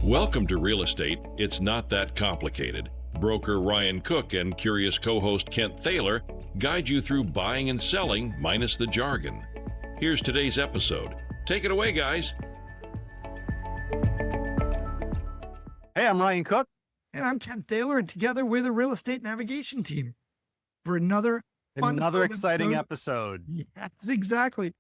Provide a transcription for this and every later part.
Welcome to Real Estate. It's not that complicated. Broker Ryan Cook and curious co-host Kent Thaler guide you through buying and selling minus the jargon. Here's today's episode. Take it away, guys. Hey, I'm Ryan Cook. And I'm Kent Thaler, and together we're the real estate navigation team for another exciting episode. Yes, exactly.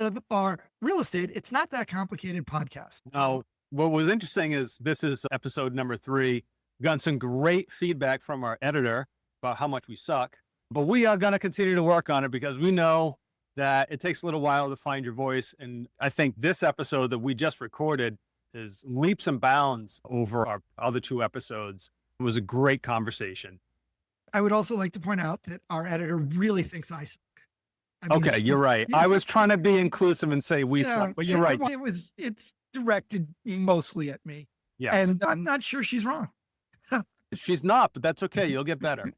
Of our Real Estate, It's Not That Complicated podcast. Now, what was interesting is this is episode number 3. We got some great feedback from our editor about how much we suck, but we are going to continue to work on it because we know that it takes a little while to find your voice. And I think this episode that we just recorded is leaps and bounds over our other 2 episodes. It was a great conversation. I would also like to point out that our editor really thinks I suck. Okay, you're right. I was trying to be inclusive and say we suck, but you're right. It's directed mostly at me. Yes. And I'm not sure she's wrong. She's not, but that's okay. You'll get better.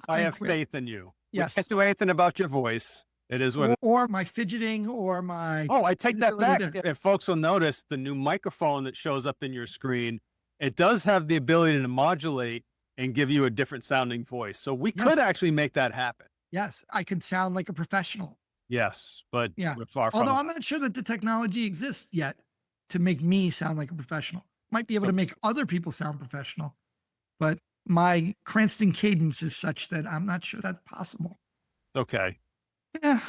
I have faith in you. Yes. We can't do anything about your voice. It is what or my fidgeting or my... Oh, I take that back. If folks will notice the new microphone that shows up in your screen, it does have the ability to modulate and give you a different sounding voice. So we could actually make that happen. Yes, I could sound like a professional. Yes, but we're far from Although it. I'm not sure that the technology exists yet to make me sound like a professional. Might be able to make other people sound professional, but my Cranston cadence is such that I'm not sure that's possible. Okay. Yeah,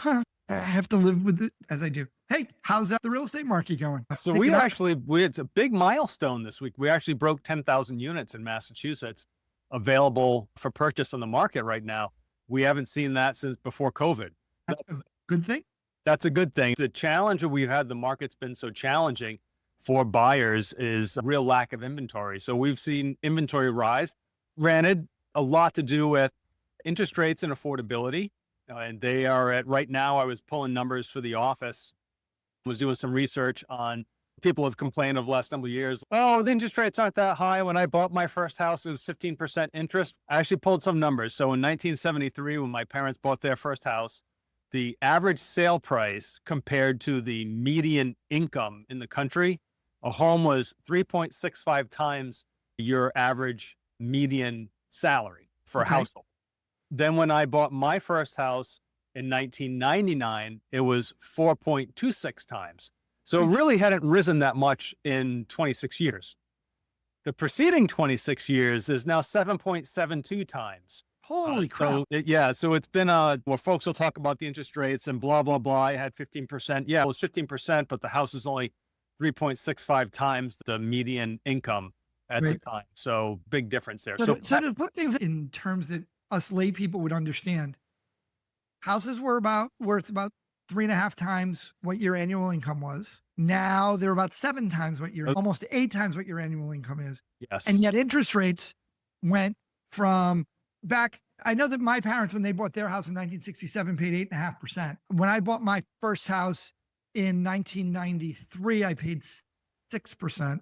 I have to live with it as I do. Hey, how's the real estate market going? So it's a big milestone this week. We actually broke 10,000 units in Massachusetts available for purchase on the market right now. We haven't seen that since before COVID. That's a good thing. That's a good thing. The challenge that we've had, the market's been so challenging for buyers, is a real lack of inventory. So we've seen inventory rise. Granted, a lot to do with interest rates and affordability. And they are at, right now, I was pulling numbers for the office, was doing some research on people have complained of the last number of years. Oh, the interest rates aren't that high. When I bought my first house, it was 15% interest. I actually pulled some numbers. So in 1973, when my parents bought their first house, the average sale price compared to the median income in the country, a home was 3.65 times your average median salary for a household. Then when I bought my first house in 1999, it was 4.26 times. So it really hadn't risen that much in 26 years. The preceding 26 years is now 7.72 times. Holy crap. So it's been where folks will talk about the interest rates and blah, blah, blah. I had 15%. Yeah, it was 15%, but the house is only 3.65 times the median income at the time. So big difference there. So to put things in terms that us lay people would understand, houses were worth about 3.5 times what your annual income was. Now they're about 7 times almost 8 times what your annual income is. Yes. And yet interest rates went from back. I know that my parents, when they bought their house in 1967, paid 8.5%. When I bought my first house in 1993, I paid 6%.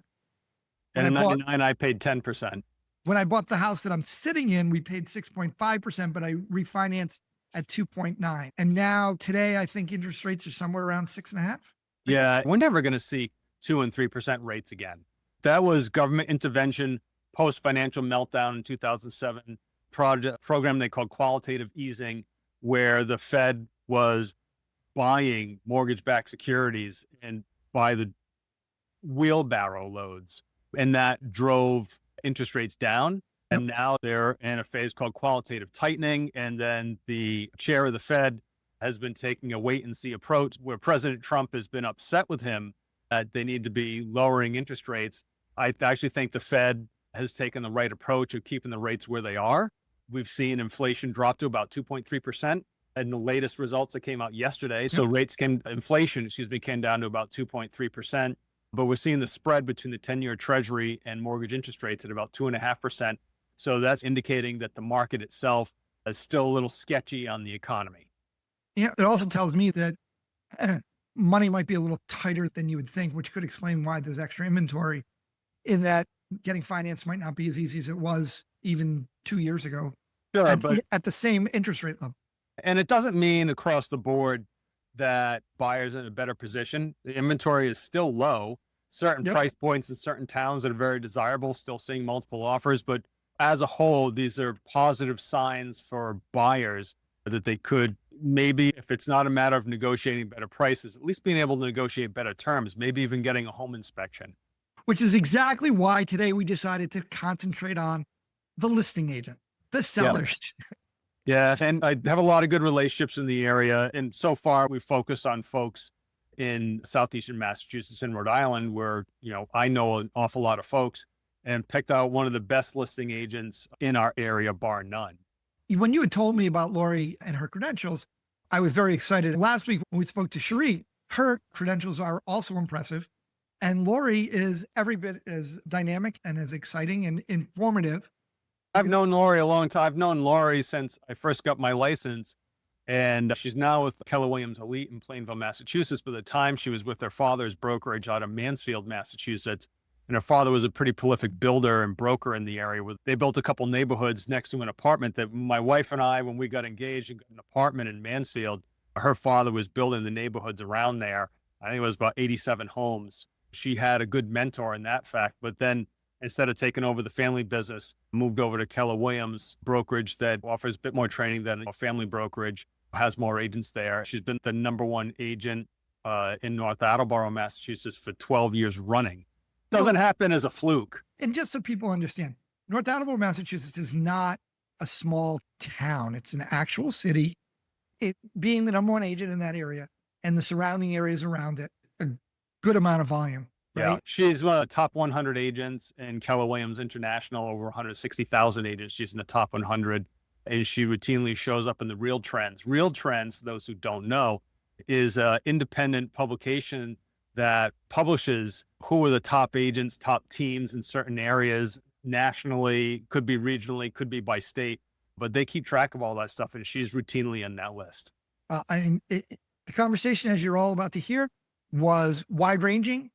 And in 99, I paid 10%. When I bought the house that I'm sitting in, we paid 6.5%, but I refinanced at 2.9. And now today, I think interest rates are somewhere around 6.5. Yeah. We're never going to see 2 and 3% rates again. That was government intervention post financial meltdown in 2007 program they called qualitative easing, where the Fed was buying mortgage-backed securities and by the wheelbarrow loads. And that drove interest rates down. And now they're in a phase called qualitative tightening. And then the chair of the Fed has been taking a wait and see approach, where President Trump has been upset with him that they need to be lowering interest rates. I actually think the Fed has taken the right approach of keeping the rates where they are. We've seen inflation drop to about 2.3% in the latest results that came out yesterday. So inflation came down to about 2.3%. But we're seeing the spread between the 10-year Treasury and mortgage interest rates at about 2.5%. So that's indicating that the market itself is still a little sketchy on the economy. Yeah, it also tells me that money might be a little tighter than you would think, which could explain why there's extra inventory, in that getting financed might not be as easy as it was even 2 years ago. Sure, but at the same interest rate level. And it doesn't mean across the board that buyers are in a better position. The inventory is still low. certain Yep. price points in certain towns that are very desirable, still seeing multiple offers. But as a whole, these are positive signs for buyers that they could maybe, if it's not a matter of negotiating better prices, at least being able to negotiate better terms, maybe even getting a home inspection. Which is exactly why today we decided to concentrate on the listing agent, the sellers. Yeah. And I have a lot of good relationships in the area. And so far, we focus on folks in southeastern Massachusetts and Rhode Island, where, I know an awful lot of folks, and picked out one of the best listing agents in our area, bar none. When you had told me about Lori and her credentials, I was very excited. Last week when we spoke to Cherie, her credentials are also impressive. And Lori is every bit as dynamic and as exciting and informative. I've known Lori a long time. I've known Lori since I first got my license, and she's now with Keller Williams Elite in Plainville, Massachusetts. But at the time, she was with her father's brokerage out of Mansfield, Massachusetts. And her father was a pretty prolific builder and broker in the area. They built a couple neighborhoods next to an apartment that my wife and I, when we got engaged and got an apartment in Mansfield, her father was building the neighborhoods around there. I think it was about 87 homes. She had a good mentor in that fact, but then instead of taking over the family business, moved over to Keller Williams brokerage that offers a bit more training than a family brokerage, has more agents there. She's been the number one agent in North Attleboro, Massachusetts for 12 years running. Doesn't happen as a fluke. And just so people understand, North Attleboro, Massachusetts is not a small town. It's an actual city. It being the number one agent in that area and the surrounding areas around it, a good amount of volume. Right? Yeah, she's one of the top 100 agents in Keller Williams International, over 160,000 agents. She's in the top 100, and she routinely shows up in the Real Trends. Real Trends, for those who don't know, is an independent publication that publishes who are the top agents, top teams in certain areas nationally, could be regionally, could be by state, but they keep track of all that stuff, and she's routinely in that list. The conversation, as you're all about to hear, was wide-ranging.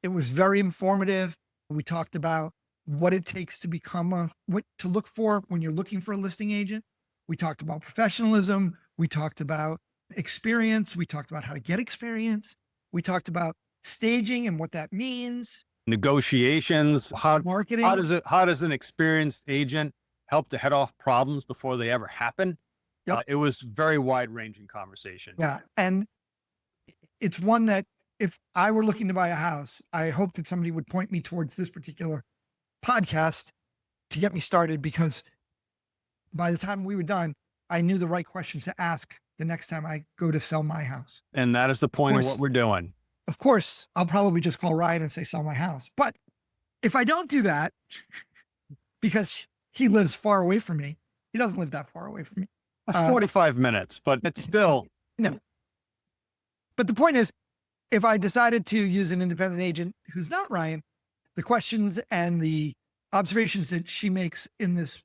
It was very informative. We talked about what it takes to become what to look for when you're looking for a listing agent. We talked about professionalism. We talked about experience. We talked about how to get experience. We talked about staging and what that means. Negotiations, Marketing. How does an experienced agent help to head off problems before they ever happen? Yep. It was very wide-ranging conversation. Yeah. And it's one that if I were looking to buy a house, I hope that somebody would point me towards this particular podcast to get me started, because by the time we were done, I knew the right questions to ask the next time I go to sell my house. And that is the point of what we're doing. Of course, I'll probably just call Ryan and say, sell my house. But if I don't do that, because he lives far away from me, he doesn't live that far away from me. 45 minutes, but it's still. No. But the point is, if I decided to use an independent agent who's not Ryan, the questions and the observations that she makes in this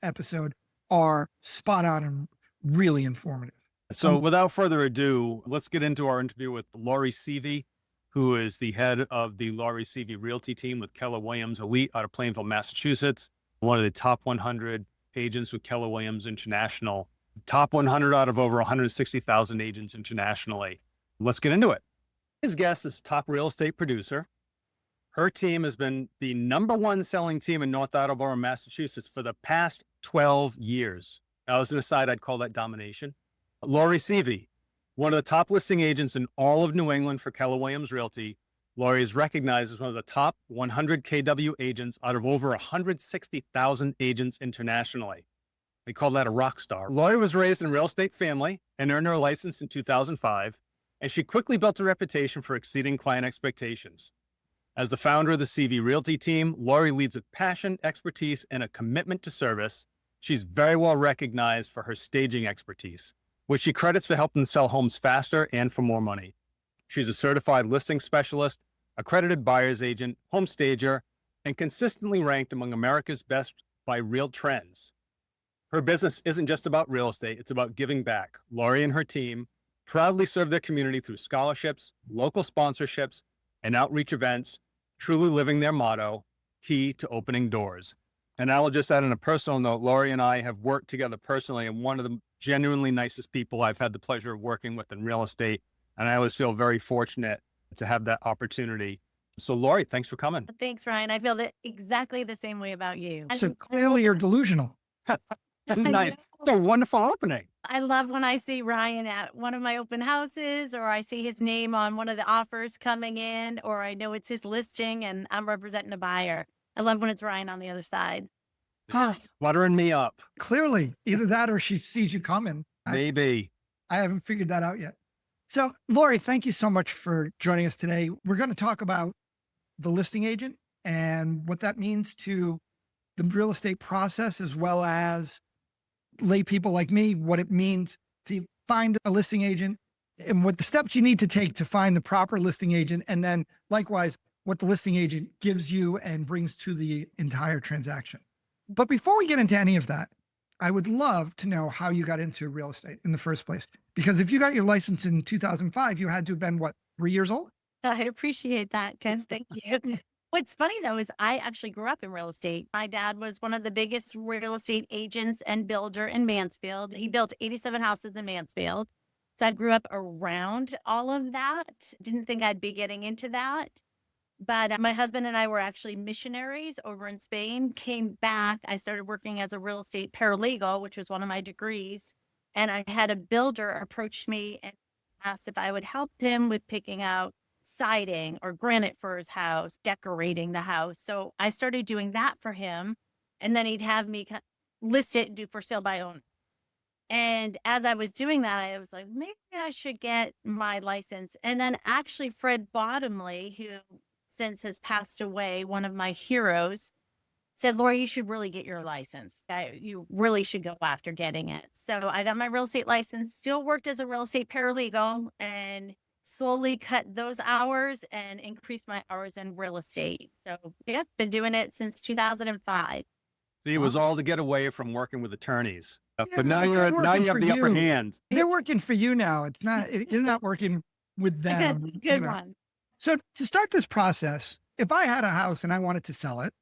episode are spot on and really informative. So without further ado, let's get into our interview with Lori Seavey, who is the head of the Lori Seavey Realty team with Keller Williams Elite out of Plainville, Massachusetts, one of the top 100 agents with Keller Williams International, top 100 out of over 160,000 agents internationally. Let's get into it. His guest is top real estate producer. Her team has been the number one selling team in North Attleboro, Massachusetts for the past 12 years. Now, as an aside, I'd call that domination. Lori Seavey, one of the top listing agents in all of New England for Keller Williams Realty. Lori is recognized as one of the top 100 KW agents out of over 160,000 agents internationally. They call that a rock star. Lori was raised in a real estate family and earned her license in 2005, and she quickly built a reputation for exceeding client expectations. As the founder of the Seavey Realty team, Lori leads with passion, expertise, and a commitment to service. She's very well recognized for her staging expertise, which she credits for helping sell homes faster and for more money. She's a certified listing specialist, accredited buyer's agent, home stager, and consistently ranked among America's best by Real Trends. Her business isn't just about real estate, it's about giving back. Lori and her team proudly serve their community through scholarships, local sponsorships, and outreach events, truly living their motto, key to opening doors. And I will just add on a personal note, Lori and I have worked together personally, and one of the genuinely nicest people I've had the pleasure of working with in real estate. And I always feel very fortunate to have that opportunity So Lori, thanks for coming. Thanks, Ryan. I feel that exactly the same way about you. So clearly you're delusional. This is nice. It's a wonderful opening. I love when I see Ryan at one of my open houses, or I see his name on one of the offers coming in, or I know it's his listing and I'm representing a buyer. I love when it's Ryan on the other side. Huh. Buttering me up. Clearly, either that or she sees you coming. Maybe. I haven't figured that out yet. So, Lori, thank you so much for joining us today. We're going to talk about the listing agent and what that means to the real estate process, as well as lay people like me, what it means to find a listing agent and what the steps you need to take to find the proper listing agent. And then likewise, what the listing agent gives you and brings to the entire transaction. But before we get into any of that, I would love to know how you got into real estate in the first place. Because if you got your license in 2005, you had to have been, what, 3 years old? I appreciate that, Ken. Thank you. What's funny, though, is I actually grew up in real estate. My dad was one of the biggest real estate agents and builder in Mansfield. He built 87 houses in Mansfield. So I grew up around all of that. Didn't think I'd be getting into that. But my husband and I were actually missionaries over in Spain, came back. I started working as a real estate paralegal, which was one of my degrees. And I had a builder approach me and asked if I would help him with picking out siding or granite for his house, decorating the house. So I started doing that for him. And then he'd have me list it and do for sale by owner. And as I was doing that, I was like, maybe I should get my license. And then actually Fred Bottomley, who since has passed away, one of my heroes, said, Lori, you should really get your license. You really should go after getting it. So I got my real estate license, still worked as a real estate paralegal, and slowly cut those hours and increased my hours in real estate. So yeah, been doing it since 2005. See, it was all to get away from working with attorneys. Yeah, But now you have the upper hand. They're working for you now. It's not, you're not working with them. Good one. So to start this process, if I had a house and I wanted to sell it,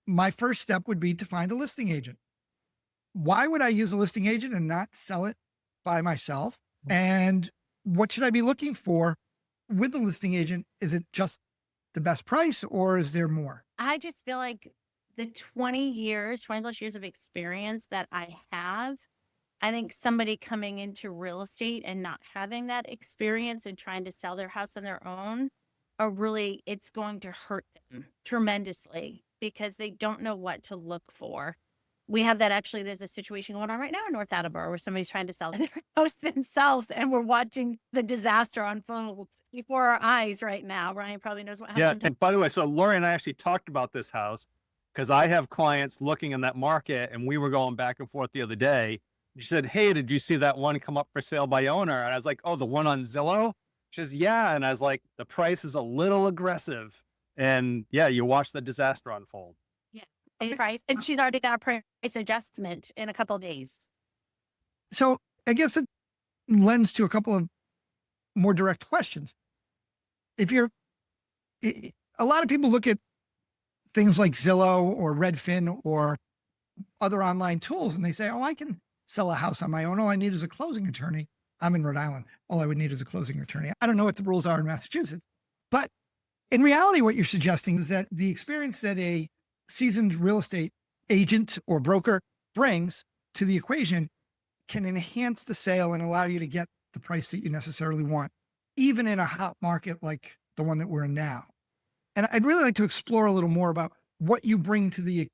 my first step would be to find a listing agent. Why would I use a listing agent and not sell it by myself? And what should I be looking for with the listing agent? Is it just the best price, or is there more? I just feel like the 20 plus years of experience that I have, I think somebody coming into real estate and not having that experience and trying to sell their house on their own it's going to hurt them tremendously because they don't know what to look for. We have that actually, there's a situation going on right now in North Attleboro where somebody's trying to sell their house themselves, and we're watching the disaster unfold before our eyes right now. Ryan probably knows what happened. Yeah, and by the way, so Lori and I actually talked about this house because I have clients looking in that market, and we were going back and forth the other day. She said, hey, did you see that one come up for sale by owner? And I was like, oh, the one on Zillow? She says, yeah. And I was like, the price is a little aggressive. And yeah, you watch the disaster unfold. Yeah, price. And she's already got a price adjustment in a couple of days. So I guess it lends to a couple of more direct questions. A lot of people look at things like Zillow or Redfin or other online tools, and they say, oh, I can sell a house on my own. All I need is a closing attorney. I'm in Rhode Island. All I would need is a closing attorney. I don't know what the rules are in Massachusetts, but in reality, what you're suggesting is that the experience that a seasoned real estate agent or broker brings to the equation can enhance the sale and allow you to get the price that you necessarily want, even in a hot market like the one that we're in now. And I'd really like to explore a little more about what you bring to the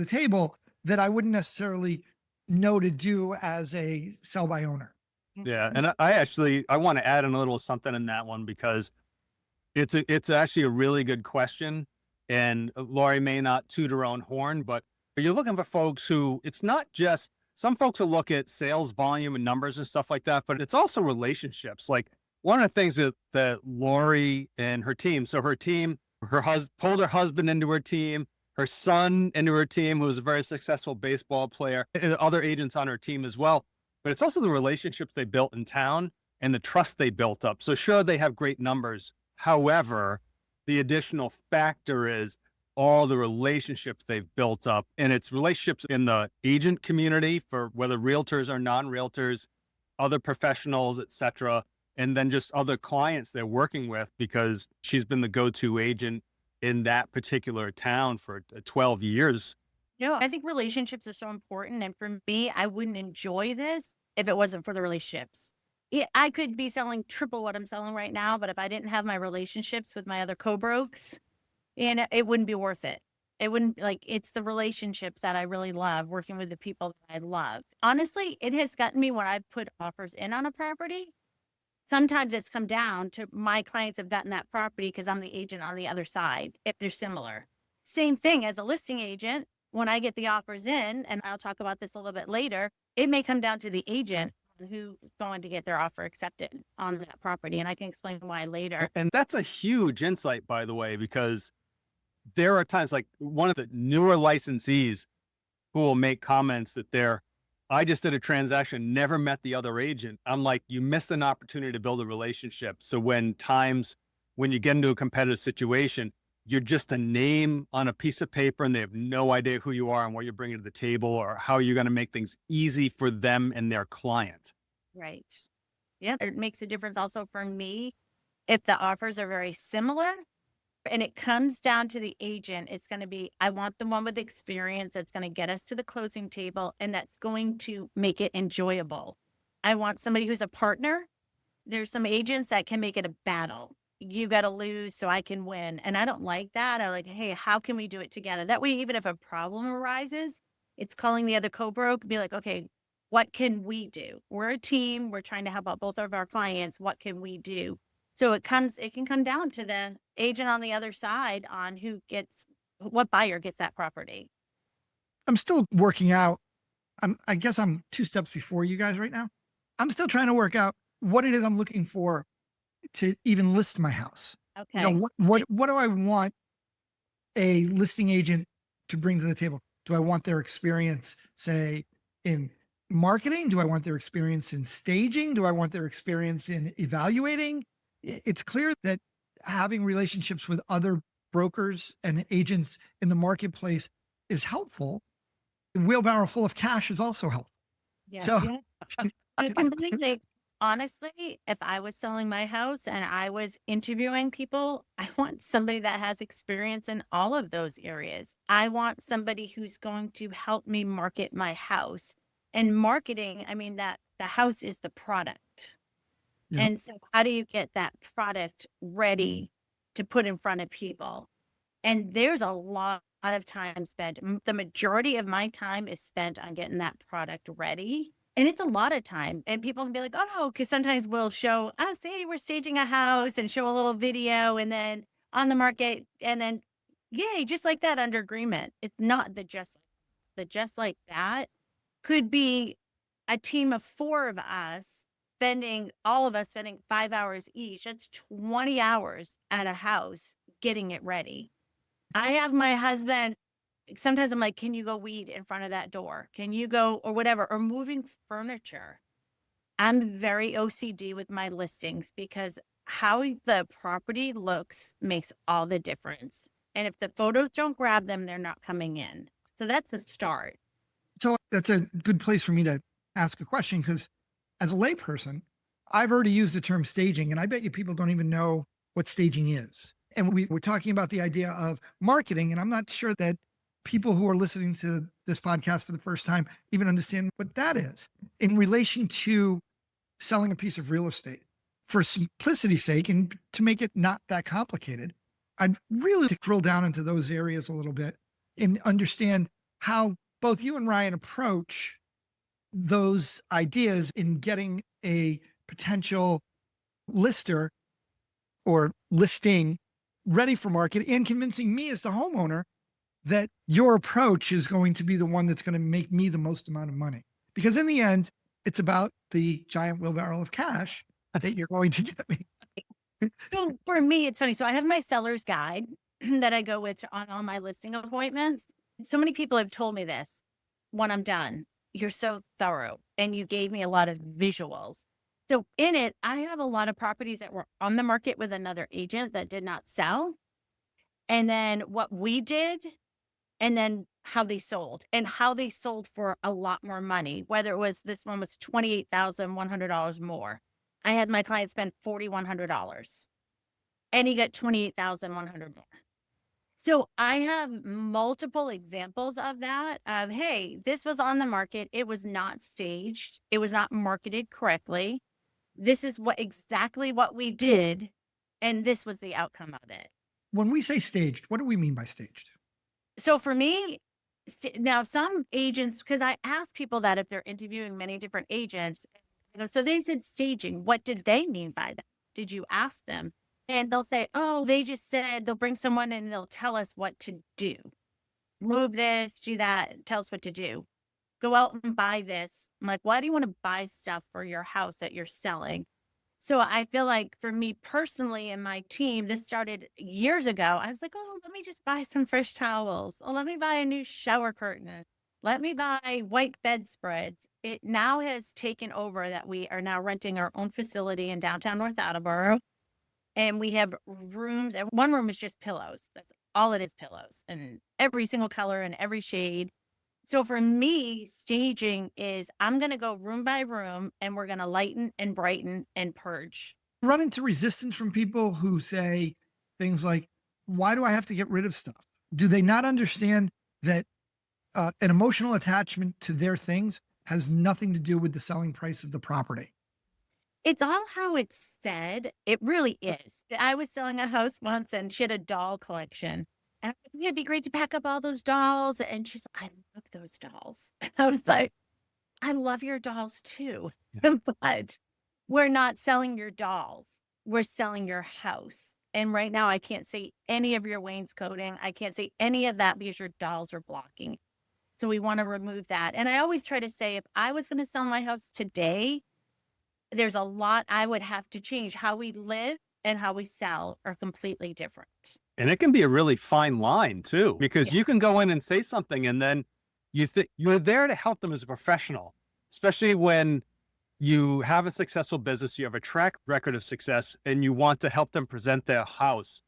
table that I wouldn't necessarily know to do as a sell by owner. Yeah. And I want to add in a little something in that one because it's actually a really good question. And Lori may not toot her own horn, but you're looking for folks who, it's not just, some folks will look at sales volume and numbers and stuff like that, but it's also relationships. Like one of the things that Lori and her team, so her team, pulled her husband into her team, her son into her team, who was a very successful baseball player, and other agents on her team as well. But it's also the relationships they built in town and the trust they built up. So sure, they have great numbers. However, the additional factor is all the relationships they've built up, and it's relationships in the agent community for whether realtors or non-realtors, other professionals, et cetera. and then just other clients they're working with because she's been the go-to agent in that particular town for 12 years. I think relationships are so important. And for me, I wouldn't enjoy this if it wasn't for the relationships. Yeah, I could be selling triple what I'm selling right now, but if I didn't have my relationships with my other co-brokes, and it wouldn't be worth it. It wouldn't, like, it's the relationships that I really love, working with the people that I love. Honestly, it has gotten me when I've put offers in on a property. Sometimes it's come down to my clients have gotten that property because I'm the agent on the other side, if they're similar. Same thing as a listing agent. When I get the offers in, and I'll talk about this a little bit later, it may come down to the agent who's going to get their offer accepted on that property. And I can explain why later. And that's a huge insight, by the way, because there are times like one of the newer licensees who will make comments that I just did a transaction, never met the other agent. I'm like, you missed an opportunity to build a relationship. So when you get into a competitive situation, you're just a name on a piece of paper and they have no idea who you are and what you're bringing to the table or how you're going to make things easy for them and their client. Right. Yeah. It makes a difference also for me if the offers are very similar and it comes down to the agent. It's going to be, I want the one with experience that's going to get us to the closing table and that's going to make it enjoyable. I want somebody who's a partner. There's some agents that can make it a battle. You got to lose so I can win. And I don't like that. I like, hey, how can we do it together? That way, even if a problem arises, it's calling the other co-broke, be like, okay, what can we do? We're a team. We're trying to help out both of our clients. What can we do? So it can come down to the agent on the other side on what buyer gets that property. I'm still working out. I guess I'm 2 steps before you guys right now. I'm still trying to work out what it is I'm looking for to even list my house. Okay. You know, what do I want a listing agent to bring to the table? Do I want their experience, say, in marketing? Do I want their experience in staging? Do I want their experience in evaluating? It's clear that having relationships with other brokers and agents in the marketplace is helpful. A wheelbarrow full of cash is also helpful. Yeah. So I completely. Honestly, if I was selling my house and I was interviewing people, I want somebody that has experience in all of those areas. I want somebody who's going to help me market my house. And marketing, I mean, that the house is the product. Yeah. And so how do you get that product ready to put in front of people? And there's a lot of time spent. The majority of my time is spent on getting that product ready. And it's a lot of time. And people can be like, oh, because sometimes we'll show, say we're staging a house and show a little video and then on the market. And then, yay, just like that under agreement. It's not the just like that could be a team of 4 of us spending 5 hours each. That's 20 hours at a house getting it ready. I have my husband. Sometimes I'm like, can you go weed in front of that door? Can you go or whatever, or moving furniture? I'm very OCD with my listings because how the property looks makes all the difference. And if the photos don't grab them, they're not coming in. So that's a start. So that's a good place for me to ask a question because as a layperson, I've already used the term staging and I bet you people don't even know what staging is. And we were talking about the idea of marketing, and I'm not sure that people who are listening to this podcast for the first time even understand what that is in relation to selling a piece of real estate. For simplicity's sake, and to make it not that complicated, I'd really drill down into those areas a little bit and understand how both you and Ryan approach those ideas in getting a potential lister or listing ready for market and convincing me as the homeowner that your approach is going to be the one that's going to make me the most amount of money. Because in the end, it's about the giant wheelbarrow of cash that you're going to get me. So for me, it's funny. So I have my seller's guide that I go with on all my listing appointments. So many people have told me this when I'm done. You're so thorough and you gave me a lot of visuals. So in it, I have a lot of properties that were on the market with another agent that did not sell. And then what we did, and then how they sold for a lot more money, whether it was this one was $28,100 more. I had my client spend $4,100 and he got $28,100 more. So I have multiple examples of that of, hey, this was on the market. It was not staged. It was not marketed correctly. This is exactly what we did. And this was the outcome of it. When we say staged, what do we mean by staged? So for me, now some agents, because I ask people that if they're interviewing many different agents, so they said staging. What did they mean by that? Did you ask them? And they'll say, oh, they just said they'll bring someone and they'll tell us what to do. Move this, do that, tell us what to do. Go out and buy this. I'm like, why do you want to buy stuff for your house that you're selling? So I feel like for me personally and my team, this started years ago. I was like, oh, let me just buy some fresh towels. Oh, let me buy a new shower curtain. Let me buy white bedspreads. It now has taken over that we are now renting our own facility in downtown North Attleboro. And we have rooms, and one room is just pillows. That's all it is, pillows, and every single color and every shade. So for me, staging is I'm going to go room by room and we're going to lighten and brighten and purge. Run into resistance from people who say things like, why do I have to get rid of stuff? Do they not understand that an emotional attachment to their things has nothing to do with the selling price of the property? It's all how it's said. It really is. I was selling a house once and she had a doll collection. And I was like, it'd be great to pack up all those dolls. And she's like, I love those dolls. I was like, I love your dolls too. Yeah. But we're not selling your dolls. We're selling your house. And right now I can't say any of your wainscoting. I can't say any of that because your dolls are blocking. So we want to remove that. And I always try to say, if I was going to sell my house today, there's a lot I would have to change. How we live and how we sell are completely different. And it can be a really fine line too, because Yeah. you can go in and say something and then you think you're there to help them as a professional, especially when you have a successful business, you have a track record of success, and you want to help them present their house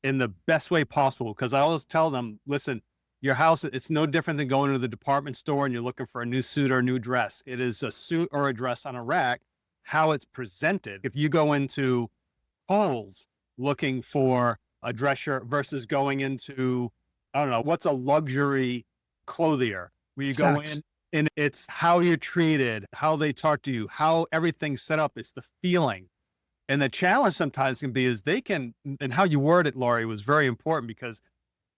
in the best way possible. Because I always tell them, listen, your house, it's no different than going to the department store and you're looking for a new suit or a new dress. It is a suit or a dress on a rack. How it's presented. If you go into Kohl's looking for a dress shirt versus going into, I don't know, what's a luxury clothier where you go Sex. in and it's how you're treated, how they talk to you, how everything's set up. It's the feeling. And the challenge sometimes can be is they can, and how you word it, Lori, was very important because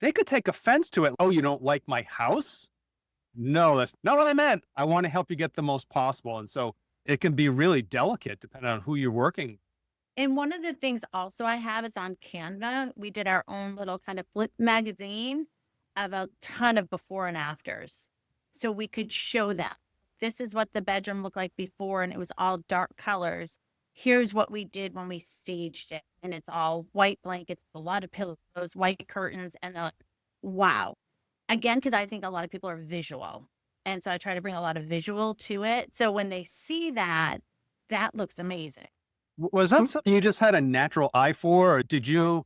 they could take offense to it. Oh, you don't like my house? No, that's not what I meant. I want to help you get the most possible. And so it can be really delicate depending on who you're working. And one of the things also I have is on Canva. We did our own little kind of flip magazine of a ton of before and afters. So we could show them, this is what the bedroom looked like before, and it was all dark colors. Here's what we did when we staged it. And it's all white blankets, a lot of pillows, white curtains, and they're like, wow. Again, because I think a lot of people are visual. And so I try to bring a lot of visual to it. So when they see that, that looks amazing. Was that something you just had a natural eye for, or did you,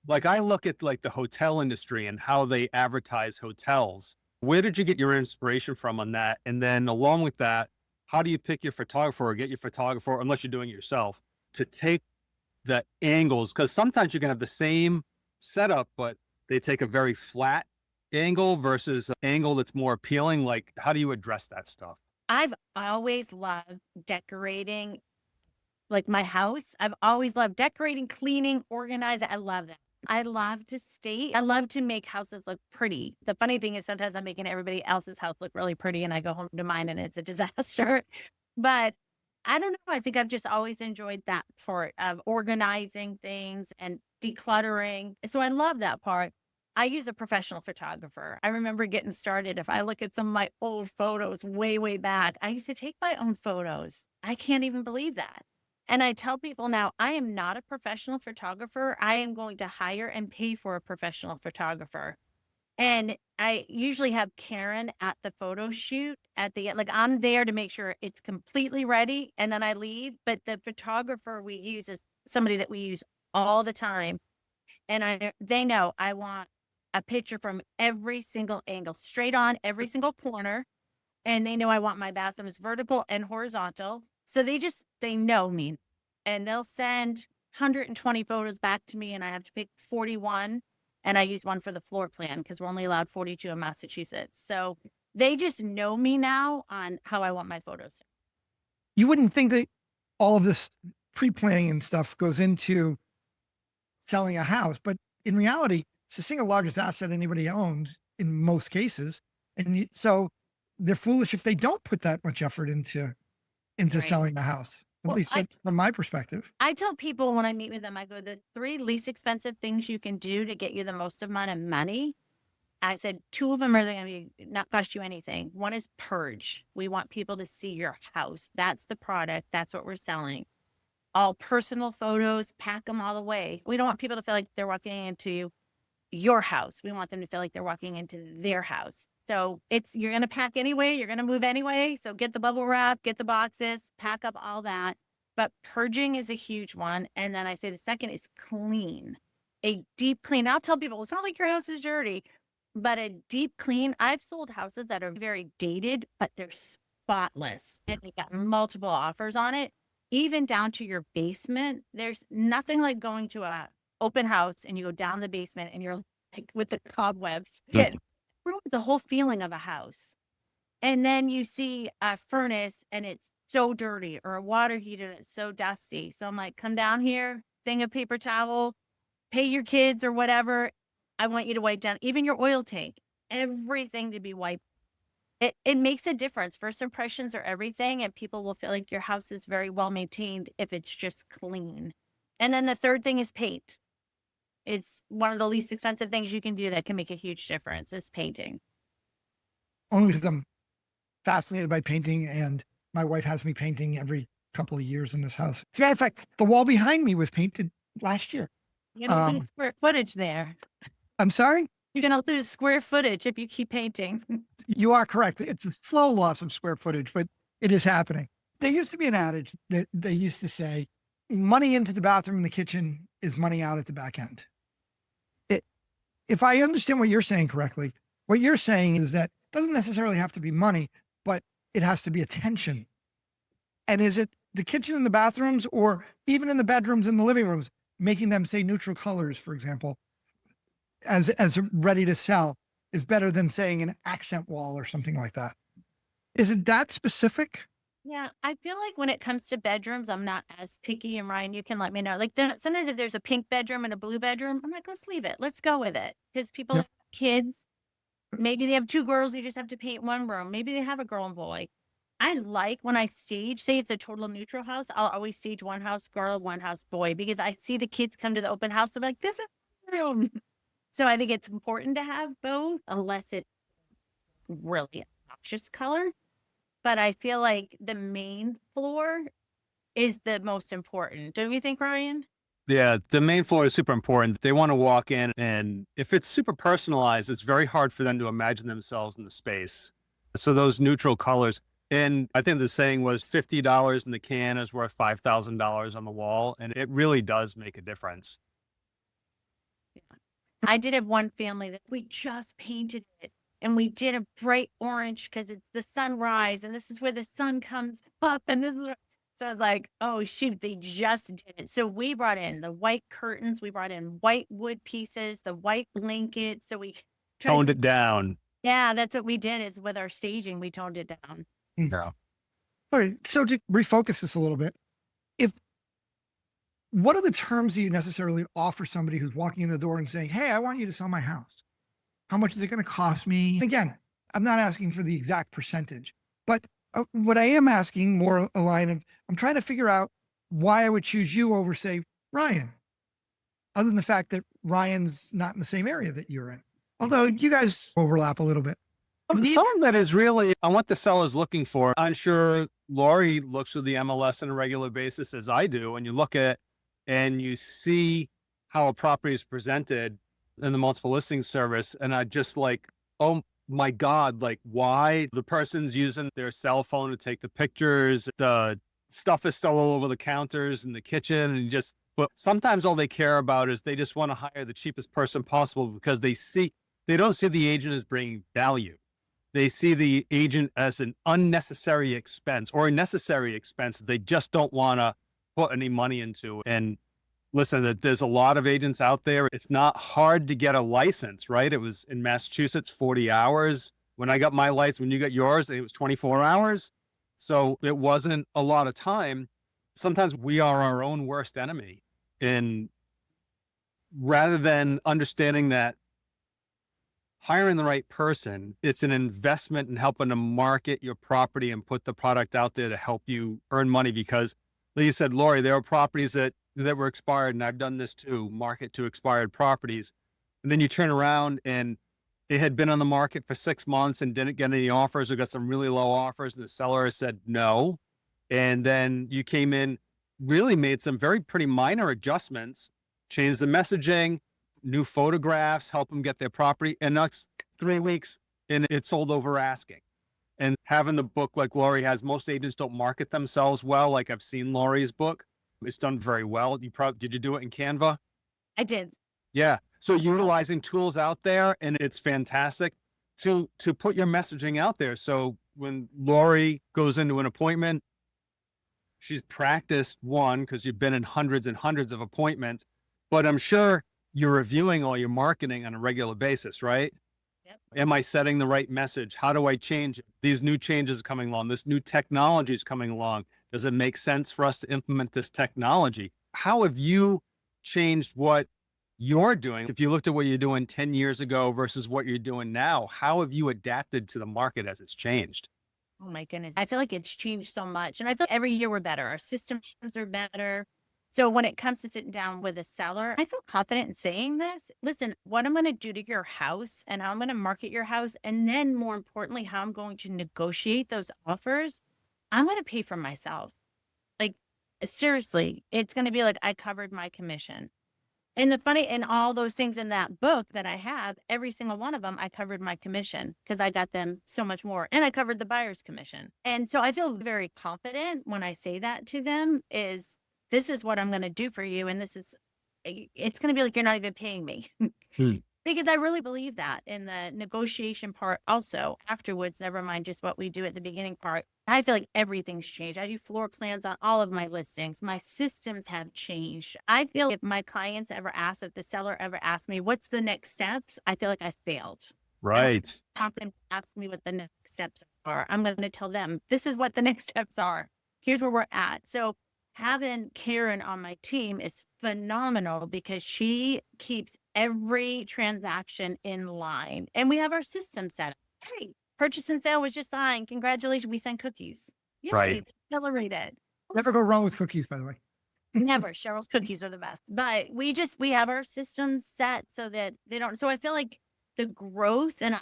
like I look at like the hotel industry and how they advertise hotels. Where did you get your inspiration from on that? And then along with that, how do you pick your photographer or get your photographer, unless you're doing it yourself, to take the angles? Because sometimes you can have the same setup, but they take a very flat angle versus an angle that's more appealing. Like, how do you address that stuff? I've always loved decorating, like my house. I've always loved decorating, cleaning, organizing. I love that. I love to state. I love to make houses look pretty. The funny thing is sometimes I'm making everybody else's house look really pretty and I go home to mine and it's a disaster. But I don't know. I think I've just always enjoyed that part of organizing things and decluttering. So I love that part. I use a professional photographer. I remember getting started. If I look at some of my old photos way, way back, I used to take my own photos. I can't even believe that. And I tell people now, I am not a professional photographer. I am going to hire and pay for a professional photographer. And I usually have Karen at the photo shoot at the end. Like I'm there to make sure it's completely ready and then I leave. But the photographer we use is somebody that we use all the time. And they know I want a picture from every single angle, straight on every single corner. And they know I want my bathrooms vertical and horizontal. So they know me. and they'll send 120 photos back to me and I have to pick 41. And I use one for the floor plan because we're only allowed 42 in Massachusetts. So they just know me now on how I want my photos. You wouldn't think that all of this pre-planning and stuff goes into selling a house, but in reality, it's the single largest asset anybody owns in most cases. And so they're foolish if they don't put that much effort into Right. selling the house. At Well, least from my perspective. I tell people when I meet with them, I go, the 3 least expensive things you can do to get you the most amount of money. I said 2 of them are going to not cost you anything. One is purge. We want people to see your house. That's the product. That's what we're selling. All personal photos, pack them all away. We don't want people to feel like they're walking into your house. We want them to feel like they're walking into their house. So you're going to pack anyway. You're going to move anyway. So get the bubble wrap, get the boxes, pack up all that. But purging is a huge one. And then I say the second is clean, a deep clean. I'll tell people, it's not like your house is dirty, but a deep clean. I've sold houses that are very dated, but they're spotless and they got multiple offers on it, even down to your basement. There's nothing like going to a open house and you go down the basement and you're like with the cobwebs. It ruins the whole feeling of a house. And then you see a furnace and it's so dirty, or a water heater that's so dusty. So I'm like, come down here, thing of paper towel, pay your kids or whatever. I want you to wipe down even your oil tank, everything to be wiped. It makes a difference. First impressions are everything, and people will feel like your house is very well maintained if it's just clean. And then the third thing is paint. It's one of the least expensive things you can do that can make a huge difference is painting. Only because I'm fascinated by painting, and my wife has me painting every couple of years in this house. As a matter of fact, the wall behind me was painted last year. You're going to lose square footage there. I'm sorry? You're going to lose square footage if you keep painting. You are correct. It's a slow loss of square footage, but it is happening. There used to be an adage that they used to say, money into the bathroom and the kitchen is money out at the back end. If I understand what you're saying correctly, what you're saying is that it doesn't necessarily have to be money, but it has to be attention. And is it the kitchen and the bathrooms, or even in the bedrooms and the living rooms, making them say neutral colors, for example, as ready to sell is better than saying an accent wall or something like that? Is it that specific? Yeah, I feel like when it comes to bedrooms, I'm not as picky. And Ryan, you can let me know. Like sometimes if there's a pink bedroom and a blue bedroom, I'm like, let's leave it. Let's go with it. Because people have kids. Maybe they have 2 girls. You just have to paint one room. Maybe they have a girl and boy. I like when I stage, say it's a total neutral house, I'll always stage one house girl, one house boy, because I see the kids come to the open house. They're like, this is my room. So I think it's important to have both, unless it's really obnoxious color. But I feel like the main floor is the most important. Don't you think, Ryan? Yeah, the main floor is super important. They want to walk in, and if it's super personalized, it's very hard for them to imagine themselves in the space. So those neutral colors, and I think the saying was $50 in the can is worth $5,000 on the wall, and it really does make a difference. I did have one family that we just painted it, and we did a bright orange because it's the sunrise, and this is where the sun comes up, and this is. So I was like, oh, shoot, they just did it. So we brought in the white curtains. We brought in white wood pieces, the white blankets. So we toned it down. Yeah, that's what we did is with our staging, we toned it down. Yeah. All right. So to refocus this a little bit, what are the terms that you necessarily offer somebody who's walking in the door and saying, hey, I want you to sell my house? How much is it going to cost me? Again, I'm not asking for the exact percentage, but what I am asking more a line of, I'm trying to figure out why I would choose you over, say, Ryan, other than the fact that Ryan's not in the same area that you're in. Although you guys overlap a little bit. Some of that is really on what the seller's looking for. I'm sure Lori looks through the MLS on a regular basis as I do, and you look at and you see how a property is presented in the multiple listing service. And I just like, oh my God, like why the person's using their cell phone to take the pictures, the stuff is still all over the counters in the kitchen, and but sometimes all they care about is they just want to hire the cheapest person possible because they don't see the agent as bringing value. They see the agent as an unnecessary expense or a necessary expense that they just don't want to put any money into. And listen, that there's a lot of agents out there. It's not hard to get a license, right? It was in Massachusetts, 40 hours. When I got my license, when you got yours, it was 24 hours. So it wasn't a lot of time. Sometimes we are our own worst enemy. And rather than understanding that hiring the right person, it's an investment in helping to market your property and put the product out there to help you earn money. Because like you said, Lori, there are properties that were expired, and I've done this too, market to expired properties. And then you turn around and it had been on the market for 6 months and didn't get any offers, or got some really low offers, and the seller said no. And then you came in, really made some pretty minor adjustments, changed the messaging, new photographs, help them get their property. And next 3 weeks, and it sold over asking. And having the book like Lori has, most agents don't market themselves well. Like I've seen Lori's book. It's done very well. Did you do it in Canva? I did. Yeah. So utilizing tools out there, and it's fantastic to put your messaging out there. So when Lori goes into an appointment, she's practiced one, because you've been in hundreds and hundreds of appointments, but I'm sure you're reviewing all your marketing on a regular basis, right? Yep. Am I setting the right message? How do I change it? These new changes are coming along. This new technology is coming along. Does it make sense for us to implement this technology? How have you changed what you're doing? If you looked at what you're doing 10 years ago versus what you're doing now, how have you adapted to the market as it's changed? Oh my goodness. I feel like it's changed so much. And I feel like every year we're better. Our systems are better. So when it comes to sitting down with a seller, I feel confident in saying this. Listen, what I'm going to do to your house and how I'm going to market your house, and then more importantly, how I'm going to negotiate those offers, I'm going to pay for myself. Like, seriously, it's going to be like I covered my commission. And the funny, and all those things in that book that I have, every single one of them, I covered my commission because I got them so much more. And I covered the buyer's commission. And so I feel very confident when I say that to them, is this is what I'm going to do for you. And it's going to be like, you're not even paying me. Because I really believe that in the negotiation part also afterwards, never mind just what we do at the beginning part. I feel like everything's changed. I do floor plans on all of my listings. My systems have changed. I feel if my clients ever ask, if the seller ever asks me, what's the next steps? I feel like I failed. Right. Have them ask me what the next steps are. I'm going to tell them, this is what the next steps are. Here's where we're at. So having Karen on my team is phenomenal because she keeps every transaction in line. And we have our system set up. Hey, purchase and sale was just signed. Congratulations. We send cookies. Yay, Right. accelerated. Never go wrong with cookies, by the way. Never. Cheryl's cookies are the best. But we have our systems set so that they don't. So I feel like the growth, and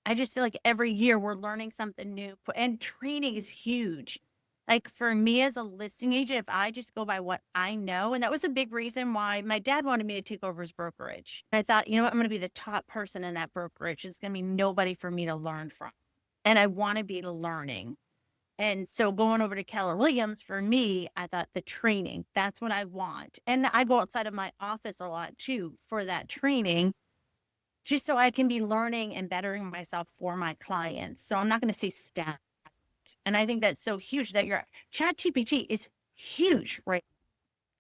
I just feel like every year we're learning something new, and training is huge. Like for me as a listing agent, if I just go by what I know, and that was a big reason why my dad wanted me to take over his brokerage. And I thought, you know what, I'm going to be the top person in that brokerage. It's going to be nobody for me to learn from. And I want to be learning. And so going over to Keller Williams, for me, I thought the training, that's what I want. And I go outside of my office a lot too for that training, just so I can be learning and bettering myself for my clients. So I'm not going to say staff. And I think that's so huge that your ChatGPT is huge, right?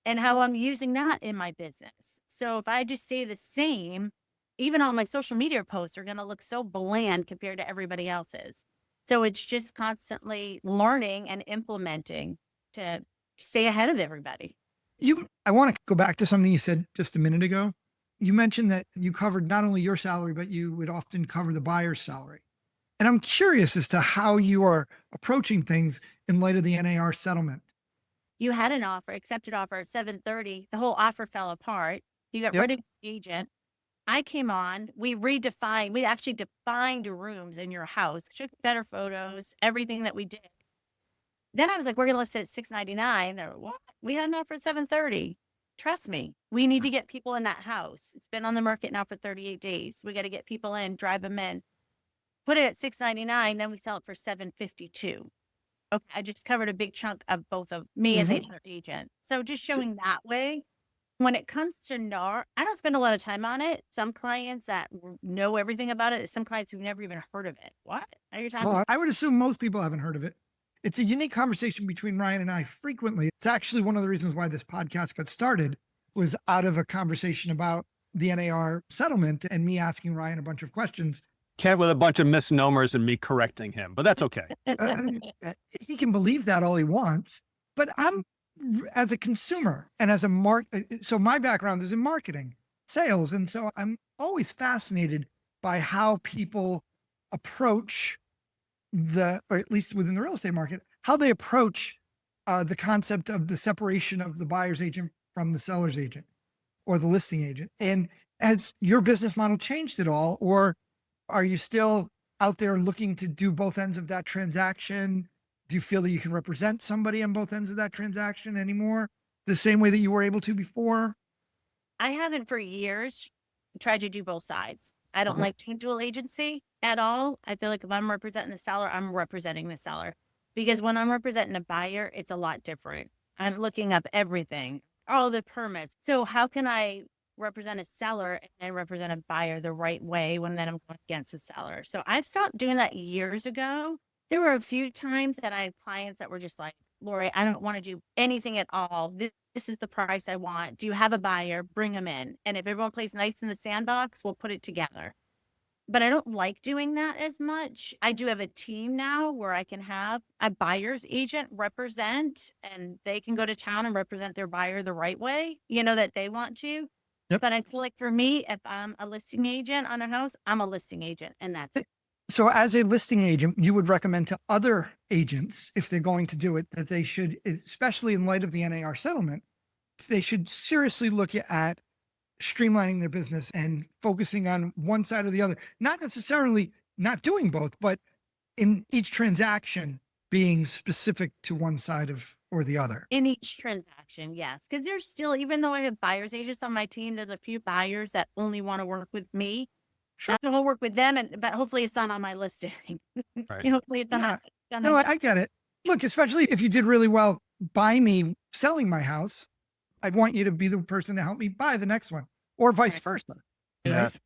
And how I'm using that in my business. So if I just stay the same, even all my social media posts are going to look so bland compared to everybody else's. So it's just constantly learning and implementing to stay ahead of everybody. I want to go back to something you said just a minute ago. You mentioned that you covered not only your salary, but you would often cover the buyer's salary. And I'm curious as to how you are approaching things in light of the NAR settlement. You had an offer, accepted offer at 7:30. The whole offer fell apart. You got rid of the agent. I came on, we actually defined rooms in your house, took better photos, everything that we did. Then I was like, we're going to list it at $699. They're like, what? We had an offer at 7:30. Trust me, we need to get people in that house. It's been on the market now for 38 days. We got to get people in, drive them in. Put it at $699, then we sell it for $752. Okay, I just covered a big chunk of both of me and the other agent. So just showing that way. When it comes to NAR, I don't spend a lot of time on it. Some clients that know everything about it, some clients who've never even heard of it. What are you talking about? I would assume most people haven't heard of it. It's a unique conversation between Ryan and I frequently. It's actually one of the reasons why this podcast got started, was out of a conversation about the NAR settlement and me asking Ryan a bunch of questions. Kent with a bunch of misnomers and me correcting him, but that's okay. He can believe that all he wants, but as a consumer and as a so my background is in marketing, sales. And so I'm always fascinated by how people approach or at least within the real estate market, how they approach the concept of the separation of the buyer's agent from the seller's agent or the listing agent. And has your business model changed at all? Or are you still out there looking to do both ends of that transaction? Do you feel that you can represent somebody on both ends of that transaction anymore, the same way that you were able to before? I haven't for years tried to do both sides. I don't like doing dual agency at all. I feel like if I'm representing the seller, I'm representing the seller. Because when I'm representing a buyer, it's a lot different. I'm looking up everything, all the permits. So how can I represent a seller and represent a buyer the right way when then I'm going against a seller? So I've stopped doing that years ago. There were a few times that I had clients that were just like, Lori, I don't want to do anything at all. This is the price I want. Do you have a buyer? Bring them in. And if everyone plays nice in the sandbox, we'll put it together. But I don't like doing that as much. I do have a team now where I can have a buyer's agent represent, and they can go to town and represent their buyer the right way, that they want to. Yep. But I feel like for me, if I'm a listing agent on a house, I'm a listing agent, and that's it. So as a listing agent, you would recommend to other agents, if they're going to do it, that they should, especially in light of the NAR settlement, they should seriously look at streamlining their business and focusing on one side or the other, not necessarily not doing both, but in each transaction being specific to one side or the other. In each transaction, yes. Because there's still, even though I have buyer's agents on my team, there's a few buyers that only want to work with me. Sure. I'll work with them, but hopefully it's not on my listing. Right. Hopefully it's not. No, I get it. Look, especially if you did really well by me selling my house, I'd want you to be the person to help me buy the next one, or vice versa. Yeah. Right?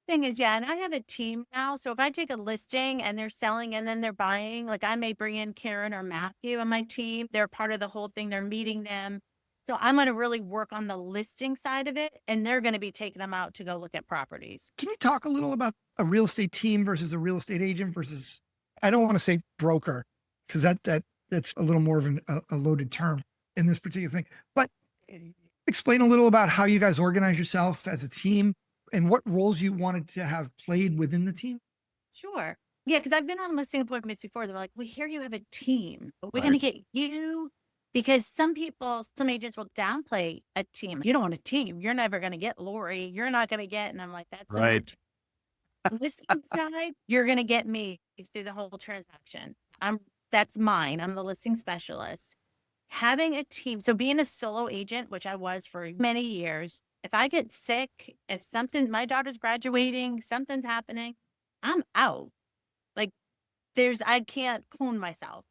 Thing is, and I have a team now. So if I take a listing and they're selling and then they're buying, like I may bring in Karen or Matthew on my team. They're part of the whole thing. They're meeting them. So I'm going to really work on the listing side of it, and they're going to be taking them out to go look at properties. Can you talk a little about a real estate team versus a real estate agent versus, I don't want to say broker, because that's a little more of a loaded term in this particular thing, but explain a little about how you guys organize yourself as a team and what roles you wanted to have played within the team. Sure. Yeah, because I've been on listing appointments before. They're like, we hear you have a team, but we're going to get you. Because some agents will downplay a team. You don't want a team. You're never going to get Lori. You're not going to get, and I'm like, that's Right. listing side. You're going to get me through the whole transaction. That's mine. I'm the listing specialist. Having a team. So being a solo agent, which I was for many years, if I get sick, if my daughter's graduating, something's happening, I'm out. Like I can't clone myself.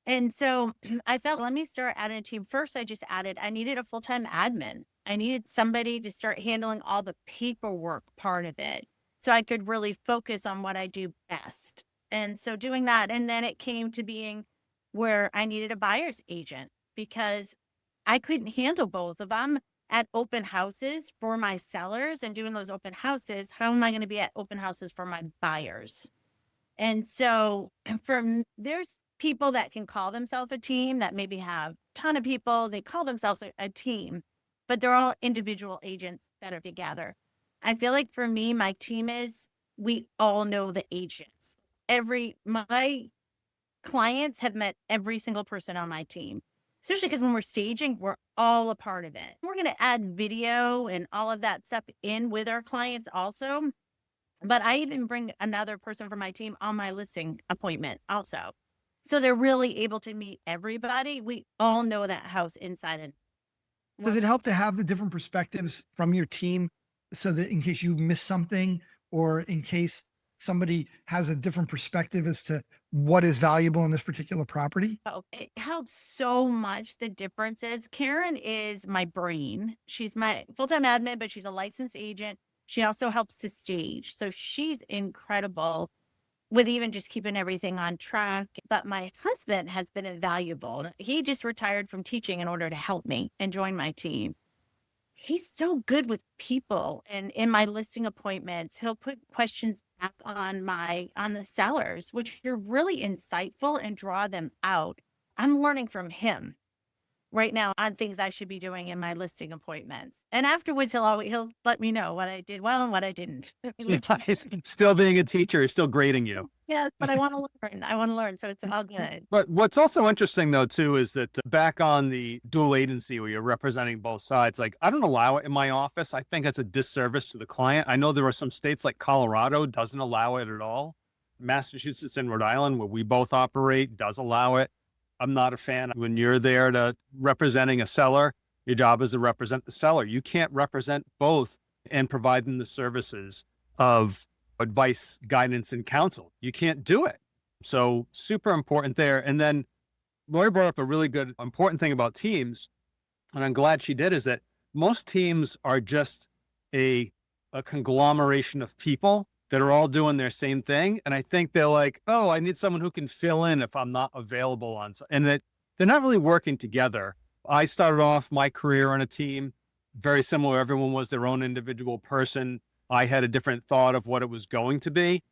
And so I felt, let me start adding a team. First, I needed a full-time admin. I needed somebody to start handling all the paperwork part of it so I could really focus on what I do best. And so doing that, and then it came to being where I needed a buyer's agent because I couldn't handle both. If I'm at open houses for my sellers and doing those open houses, how am I going to be at open houses for my buyers? And so there's people that can call themselves a team that maybe have a ton of people. They call themselves a team, but they're all individual agents that are together. I feel like for me, my team we all know the agents. My clients have met every single person on my team, especially because when we're staging, we're all a part of it. We're going to add video and all of that stuff in with our clients also. But I even bring another person from my team on my listing appointment also. So they're really able to meet everybody. We all know that house inside and out. Does it help to have the different perspectives from your team so that in case you miss something or in case somebody has a different perspective as to what is valuable in this particular property? Oh, it helps so much. The difference is Karen is my brain. She's my full-time admin, but she's a licensed agent. She also helps to stage. So she's incredible with even just keeping everything on track. But my husband has been invaluable. He just retired from teaching in order to help me and join my team. He's so good with people, and in my listing appointments, he'll put questions back on the sellers, which are really insightful and draw them out. I'm learning from him right now on things I should be doing in my listing appointments. And afterwards, he'll let me know what I did well and what I didn't. Nice. Still being a teacher, still grading you. Yeah, but I want to learn. So it's all good. But what's also interesting though, too, is that back on the dual agency where you're representing both sides, like I don't allow it in my office. I think it's a disservice to the client. I know there are some states like Colorado doesn't allow it at all. Massachusetts and Rhode Island, where we both operate, does allow it. I'm not a fan. When you're there to representing a seller, your job is to represent the seller. You can't represent both and provide them the services of advice, guidance, and counsel. You can't do it. So super important there. And then Lori brought up a really good, important thing about teams, and I'm glad she did, is that most teams are just a conglomeration of people that are all doing their same thing. And I think they're like, oh, I need someone who can fill in if I'm not available and that they're not really working together. I started off my career on a team, very similar. Everyone was their own individual person. I had a different thought of what it was going to be,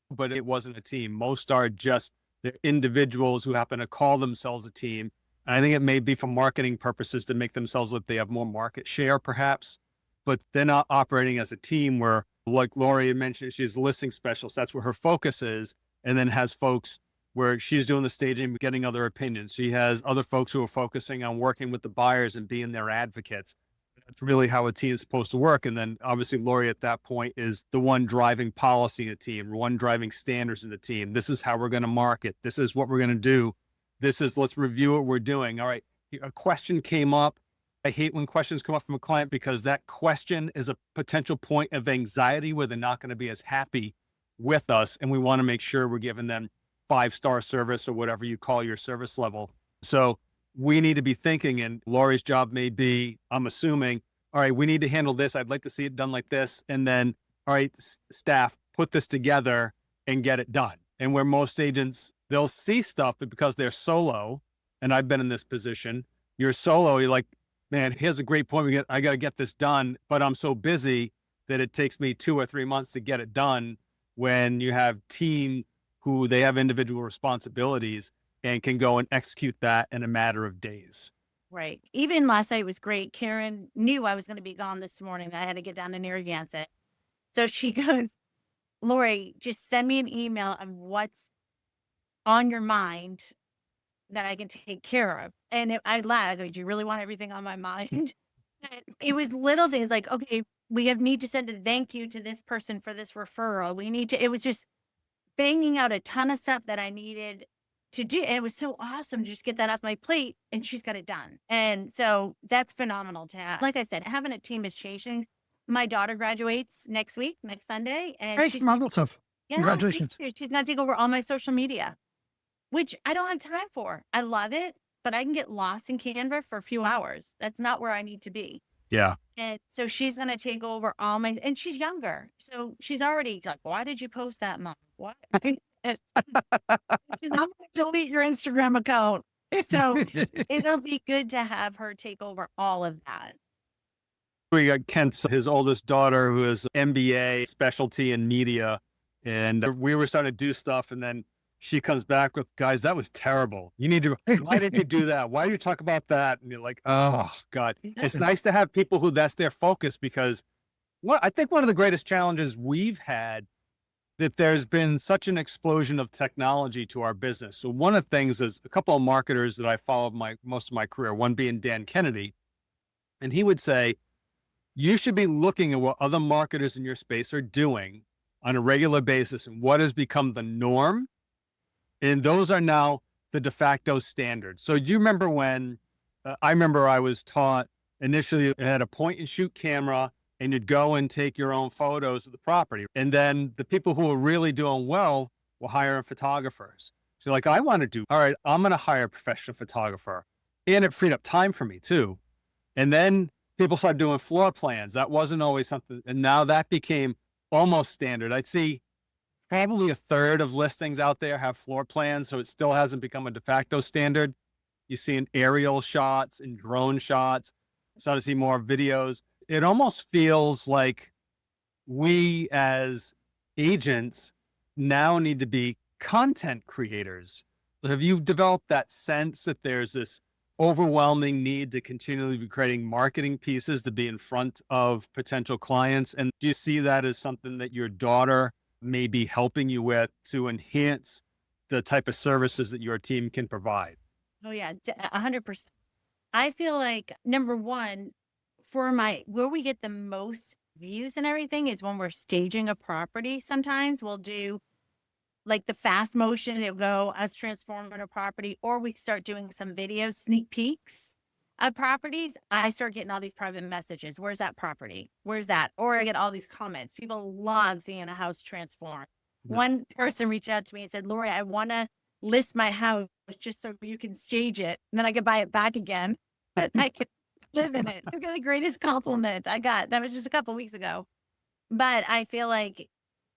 but it wasn't a team. Most are just the individuals who happen to call themselves a team. And I think it may be for marketing purposes to make themselves look they have more market share, perhaps, but they're not operating as a team where, like Lori had mentioned, she's a listing specialist. That's where her focus is. And then has folks where she's doing the staging, getting other opinions. She has other folks who are focusing on working with the buyers and being their advocates. That's really how a team is supposed to work. And then obviously Lori at that point is the one driving policy in the team, one driving standards in the team. This is how we're going to market. This is what we're going to do. Let's review what we're doing. All right. A question came up. I hate when questions come up from a client because that question is a potential point of anxiety where they're not going to be as happy with us. And we want to make sure we're giving them 5-star service or whatever you call your service level. So we need to be thinking, and Lori's job may be, I'm assuming, all right, we need to handle this. I'd like to see it done like this. And then, all right, staff, put this together and get it done. And where most agents, they'll see stuff, but because they're solo, and I've been in this position, you're solo, you're like, man, here's a great point. I got to get this done, but I'm so busy that it takes me 2 or 3 months to get it done. When you have team who they have individual responsibilities and can go and execute that in a matter of days. Right. Even last night was great. Karen knew I was going to be gone this morning. I had to get down to Narragansett. So she goes, Lori, just send me an email of what's on your mind that I can take care of. And I laughed. Do you really want everything on my mind? It was little things like, okay, we need to send a thank you to this person for this referral. It was just banging out a ton of stuff that I needed to do. And it was so awesome to just get that off my plate, and she's got it done. And so that's phenomenal to have. Like I said, having a team is changing. My daughter graduates next Sunday. And Hey, Mazel tov. Congratulations. She's going to take over all my social media, which I don't have time for. I love it, but I can get lost in Canva for a few hours. That's not where I need to be. Yeah. And so she's going to take over and she's younger. So she's already like, why did you post that, Mom? What? I'm going to delete your Instagram account. So it'll be good to have her take over all of that. We got Kent's, his oldest daughter, who is MBA specialty in media. And we were starting to do stuff. And then she comes back with, guys, that was terrible. Why did you do that? Why did you talk about that? And you're like, oh God, it's nice to have people who that's their focus, because I think one of the greatest challenges we've had that there's been such an explosion of technology to our business. So one of the things is a couple of marketers that I followed most of my career, one being Dan Kennedy, and he would say, you should be looking at what other marketers in your space are doing on a regular basis and what has become the norm. And those are now the de facto standards. So do you remember when I was taught initially it had a point and shoot camera and you'd go and take your own photos of the property. And then the people who were really doing well were hiring photographers. So like, I want to do, all right, I'm going to hire a professional photographer. And it freed up time for me too. And then people started doing floor plans. That wasn't always something. And now that became almost standard. I'd see Probably a third of listings out there have floor plans, so it still hasn't become a de facto standard. You see in aerial shots and drone shots, start to see more videos. It almost feels like we as agents now need to be content creators. Have you developed that sense that there's this overwhelming need to continually be creating marketing pieces to be in front of potential clients? And do you see that as something that your daughter may be helping you with to enhance the type of services that your team can provide? Oh yeah, 100%. I feel like number one, where we get the most views and everything is when we're staging a property. Sometimes we'll do like the fast motion, it'll go us transforming a property, or we start doing some video sneak peeks of properties. I start getting all these private messages. Where's that property? Where's that? Or I get all these comments. People love seeing a house transform. One person reached out to me and said, Lori, I want to list my house just so you can stage it. And then I could buy it back again, but I could live in it. It's the greatest compliment I got. That was just a couple weeks ago. But I feel like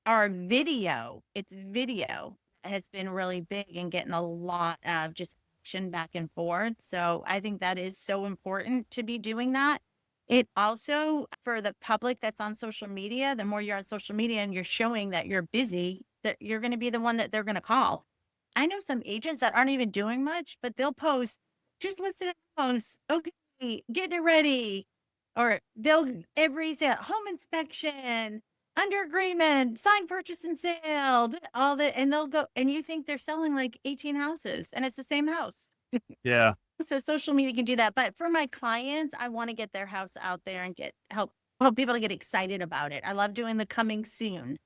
our video has been really big and getting a lot of just action back and forth. So I think that is so important to be doing that. It also, for the public that's on social media, the more you're on social media and you're showing that you're busy, that you're going to be the one that they're going to call. I know some agents that aren't even doing much, but they'll post, just listen to posts. Okay, getting it ready. Or they'll every say home inspection, under agreement, signed purchase and sale, all that. And they'll go, and you think they're selling like 18 houses and it's the same house. Yeah. So social media can do that. But for my clients, I want to get their house out there and help people to get excited about it. I love doing the coming soon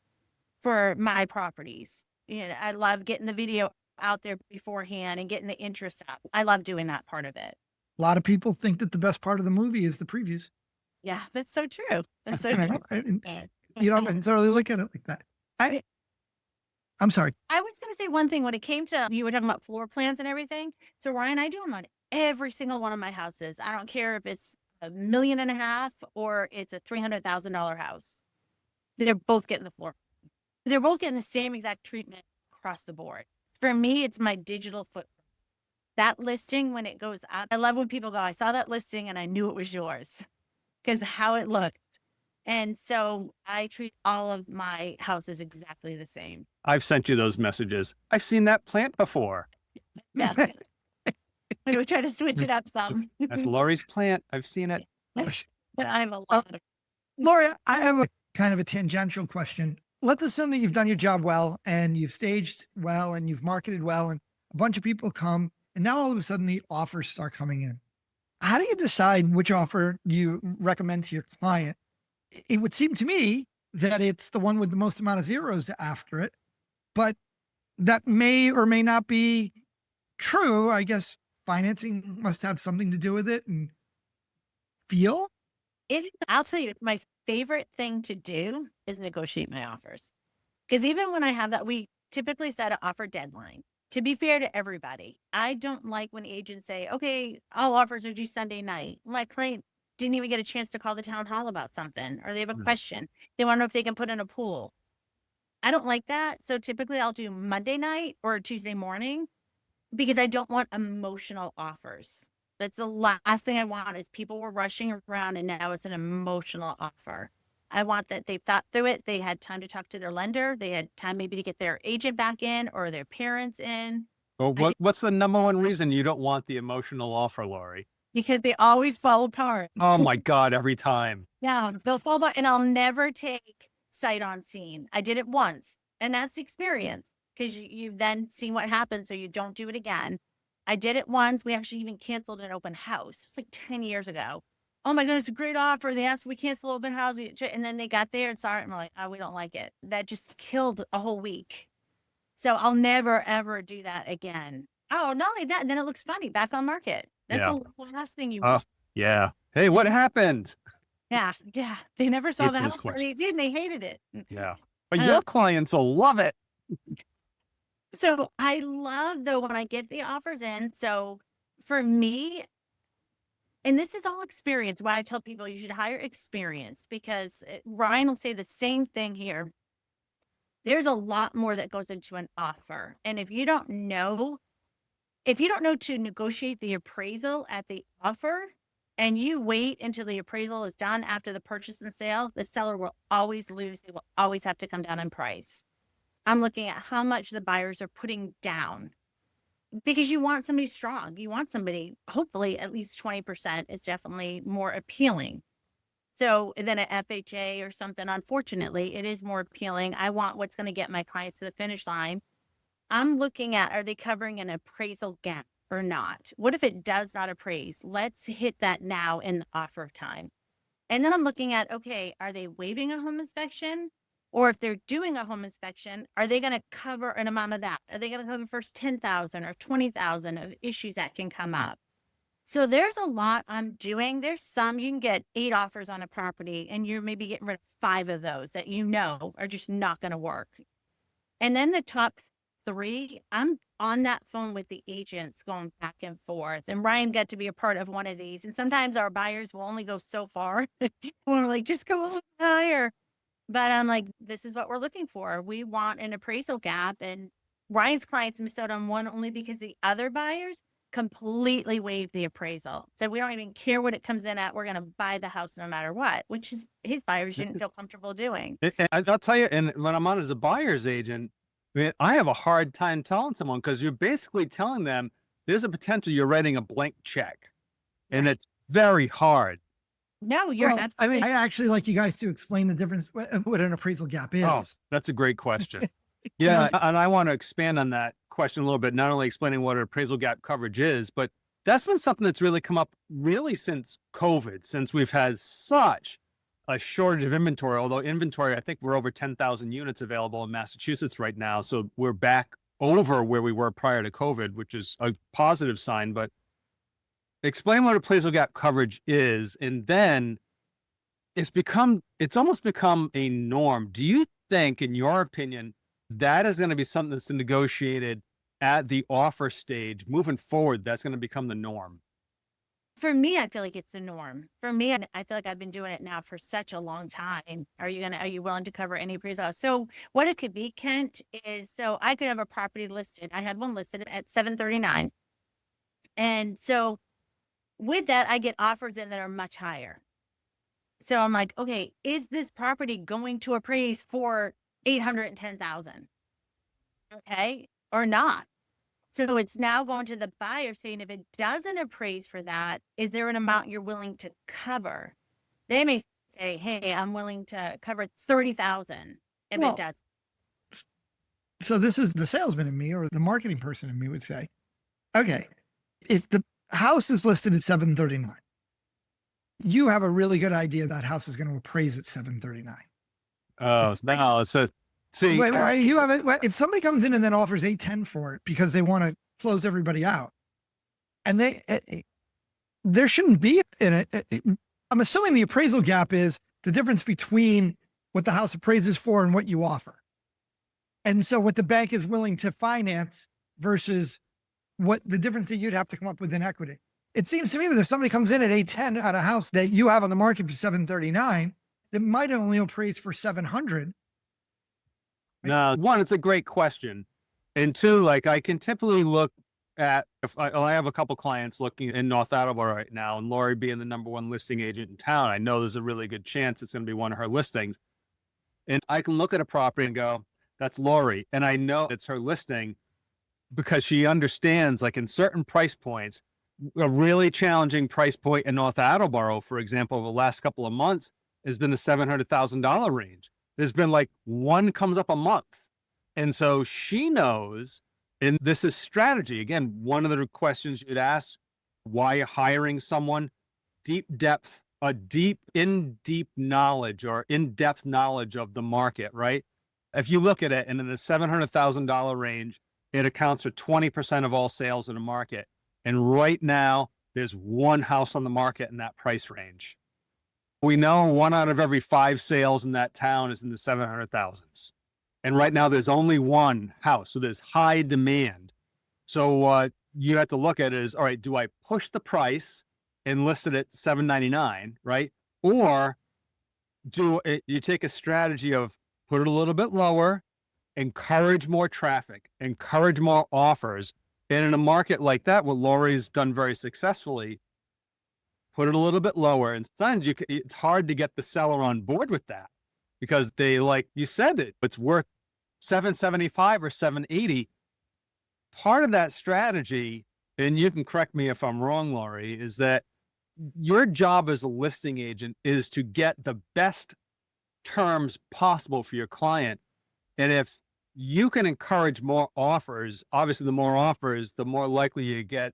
for my properties. You know, I love getting the video out there beforehand and getting the interest up. I love doing that part of it. A lot of people think that the best part of the movie is the previews. Yeah, that's so true. That's so true. You don't necessarily look at it like that. I'm sorry. I was going to say one thing when it came to, you were talking about floor plans and everything. So Ryan, I do them on every single one of my houses. I don't care if it's $1.5 million or it's a $300,000 house. They're both getting the floor. They're both getting the same exact treatment across the board. For me, it's my digital footprint. That listing, when it goes up, I love when people go, I saw that listing and I knew it was yours because how it looked. And so I treat all of my houses exactly the same. I've sent you those messages. I've seen that plant before. Yeah. We try to switch it up some. That's Lori's plant. I've seen it. But I have a lot of. Lori, I have a kind of a tangential question. Let's assume that you've done your job well and you've staged well and you've marketed well and a bunch of people come and now all of a sudden the offers start coming in. How do you decide which offer you recommend to your client? It would seem to me that it's the one with the most amount of zeros after it, but that may or may not be true. I guess financing must have something to do with it and feel. I'll tell you, it's my favorite thing to do is negotiate my offers. Because even when I have that, we typically set an offer deadline. To be fair to everybody, I don't like when agents say, okay, all offers are due Sunday night. My client didn't even get a chance to call the town hall about something, or they have a question. They want to know if they can put in a pool. I don't like that. So typically I'll do Monday night or Tuesday morning because I don't want emotional offers. That's the last thing I want is people were rushing around and now it's an emotional offer. I want that they've thought through it. They had time to talk to their lender. They had time maybe to get their agent back in or their parents in. Well, what's the number one reason you don't want the emotional offer, Lori? Because they always fall apart. Oh my God, every time. Yeah, they'll fall apart and I'll never take sight on scene. I did it once and that's the experience because you've then seen what happens so you don't do it again. I did it once. We actually even canceled an open house. It's like 10 years ago. Oh my goodness, a great offer. They asked, we cancel open house. And then they got there and saw it and we're like, oh, we don't like it. That just killed a whole week. So I'll never, ever do that again. Oh, not only that, then it looks funny back on market. That's the last thing you want. Yeah. Hey, what happened? Yeah. They never saw the Hate those house. They did, and they hated it. Yeah. But your clients will love it. So I love, though, when I get the offers in. So for me, and this is all experience, why I tell people you should hire experience because Ryan will say the same thing here. there's a lot more that goes into an offer. And if you don't know to negotiate the appraisal at the offer and you wait until the appraisal is done after the purchase and sale, the seller will always lose. They will always have to come down in price. I'm looking at how much the buyers are putting down because you want somebody strong. You want somebody, hopefully at least 20% is definitely more appealing. So than an FHA or something, unfortunately, it is more appealing. I want what's going to get my clients to the finish line. I'm looking at, are they covering an appraisal gap or not? What if it does not appraise? Let's hit that now in the offer time. And then I'm looking at, okay, are they waiving a home inspection? Or if they're doing a home inspection, are they going to cover an amount of that? Are they going to cover the first 10,000 or 20,000 of issues that can come up? So there's a lot I'm doing. There's some, you can get 8 offers on a property and you're maybe getting rid of 5 of those that you know are just not going to work. And then the top 3, I'm on that phone with the agents going back and forth. And Ryan got to be a part of one of these. And sometimes our buyers will only go so far. We're like, just go a little higher. But I'm like, this is what we're looking for. We want an appraisal gap. And Ryan's clients missed out on one only because the other buyers completely waived the appraisal. Said, we don't even care what it comes in at. We're going to buy the house no matter what, which is his buyers didn't feel comfortable doing. I'll tell you, and when I'm on as a buyer's agent, I have a hard time telling someone because you're basically telling them there's a potential you're writing a blank check. And it's very hard. No, you're absolutely. I actually like you guys to explain the difference what an appraisal gap is. Oh, that's a great question. Yeah. And I want to expand on that question a little bit, not only explaining what an appraisal gap coverage is, but that's been something that's really come up really since COVID, since we've had such a shortage of inventory, although inventory, I think we're over 10,000 units available in Massachusetts right now. So we're back over where we were prior to COVID, which is a positive sign, but explain what appraisal gap coverage is. And then it's almost become a norm. Do you think, in your opinion, that is going to be something that's negotiated at the offer stage moving forward? That's going to become the norm. For me, I feel like it's the norm. For me, I feel like I've been doing it now for such a long time. Are you willing to cover any appraisal? So what it could be, Kent, is so I could have a property listed. I had one listed at 739. And so with that, I get offers in that are much higher. So I'm like, okay, is this property going to appraise for 810,000? Okay, or not? So it's now going to the buyer saying, if it doesn't appraise for that, is there an amount you're willing to cover? They may say, hey, I'm willing to cover 30,000 if it does. So this is the salesman in me or the marketing person in me would say, okay, if the house is listed at 739, you have a really good idea that house is going to appraise at 739. Oh, no. So see, you have it. If somebody comes in and then offers 810 for it because they want to close everybody out, and there shouldn't be in it. I'm assuming the appraisal gap is the difference between what the house appraises for and what you offer. And so what the bank is willing to finance versus what the difference that you'd have to come up with in equity. It seems to me that if somebody comes in at 810 at a house that you have on the market for 739, that might only appraise for 700. No, one, it's a great question. And two, like I can typically look at, if I have a couple clients looking in North Attleboro right now, and Lori being the #1 listing agent in town, I know there's a really good chance it's going to be one of her listings. And I can look at a property and go, that's Lori. And I know it's her listing because she understands, like in certain price points, a really challenging price point in North Attleboro, for example, over the last couple of months has been the $700,000 range. There's been like one comes up a month. And so she knows, and this is strategy. Again, one of the questions you'd ask, why you're hiring someone, in-depth knowledge or in-depth knowledge of the market, right? If you look at it and in the $700,000 range, it accounts for 20% of all sales in the market. And right now there's one house on the market in that price range. We know 1 out of every 5 sales in that town is in the 700,000s. And right now there's only one house. So there's high demand. So what you have to look at is, all right, do I push the price and list it at $799, right? Or do you take a strategy of put it a little bit lower, encourage more traffic, encourage more offers. And in a market like that, what Lori's done very successfully, put it a little bit lower. And sometimes it's hard to get the seller on board with that because they, like you said, it's worth $775 or $780. Part of that strategy, and you can correct me if I'm wrong, Lori, is that your job as a listing agent is to get the best terms possible for your client. And if you can encourage more offers, obviously the more offers, the more likely you get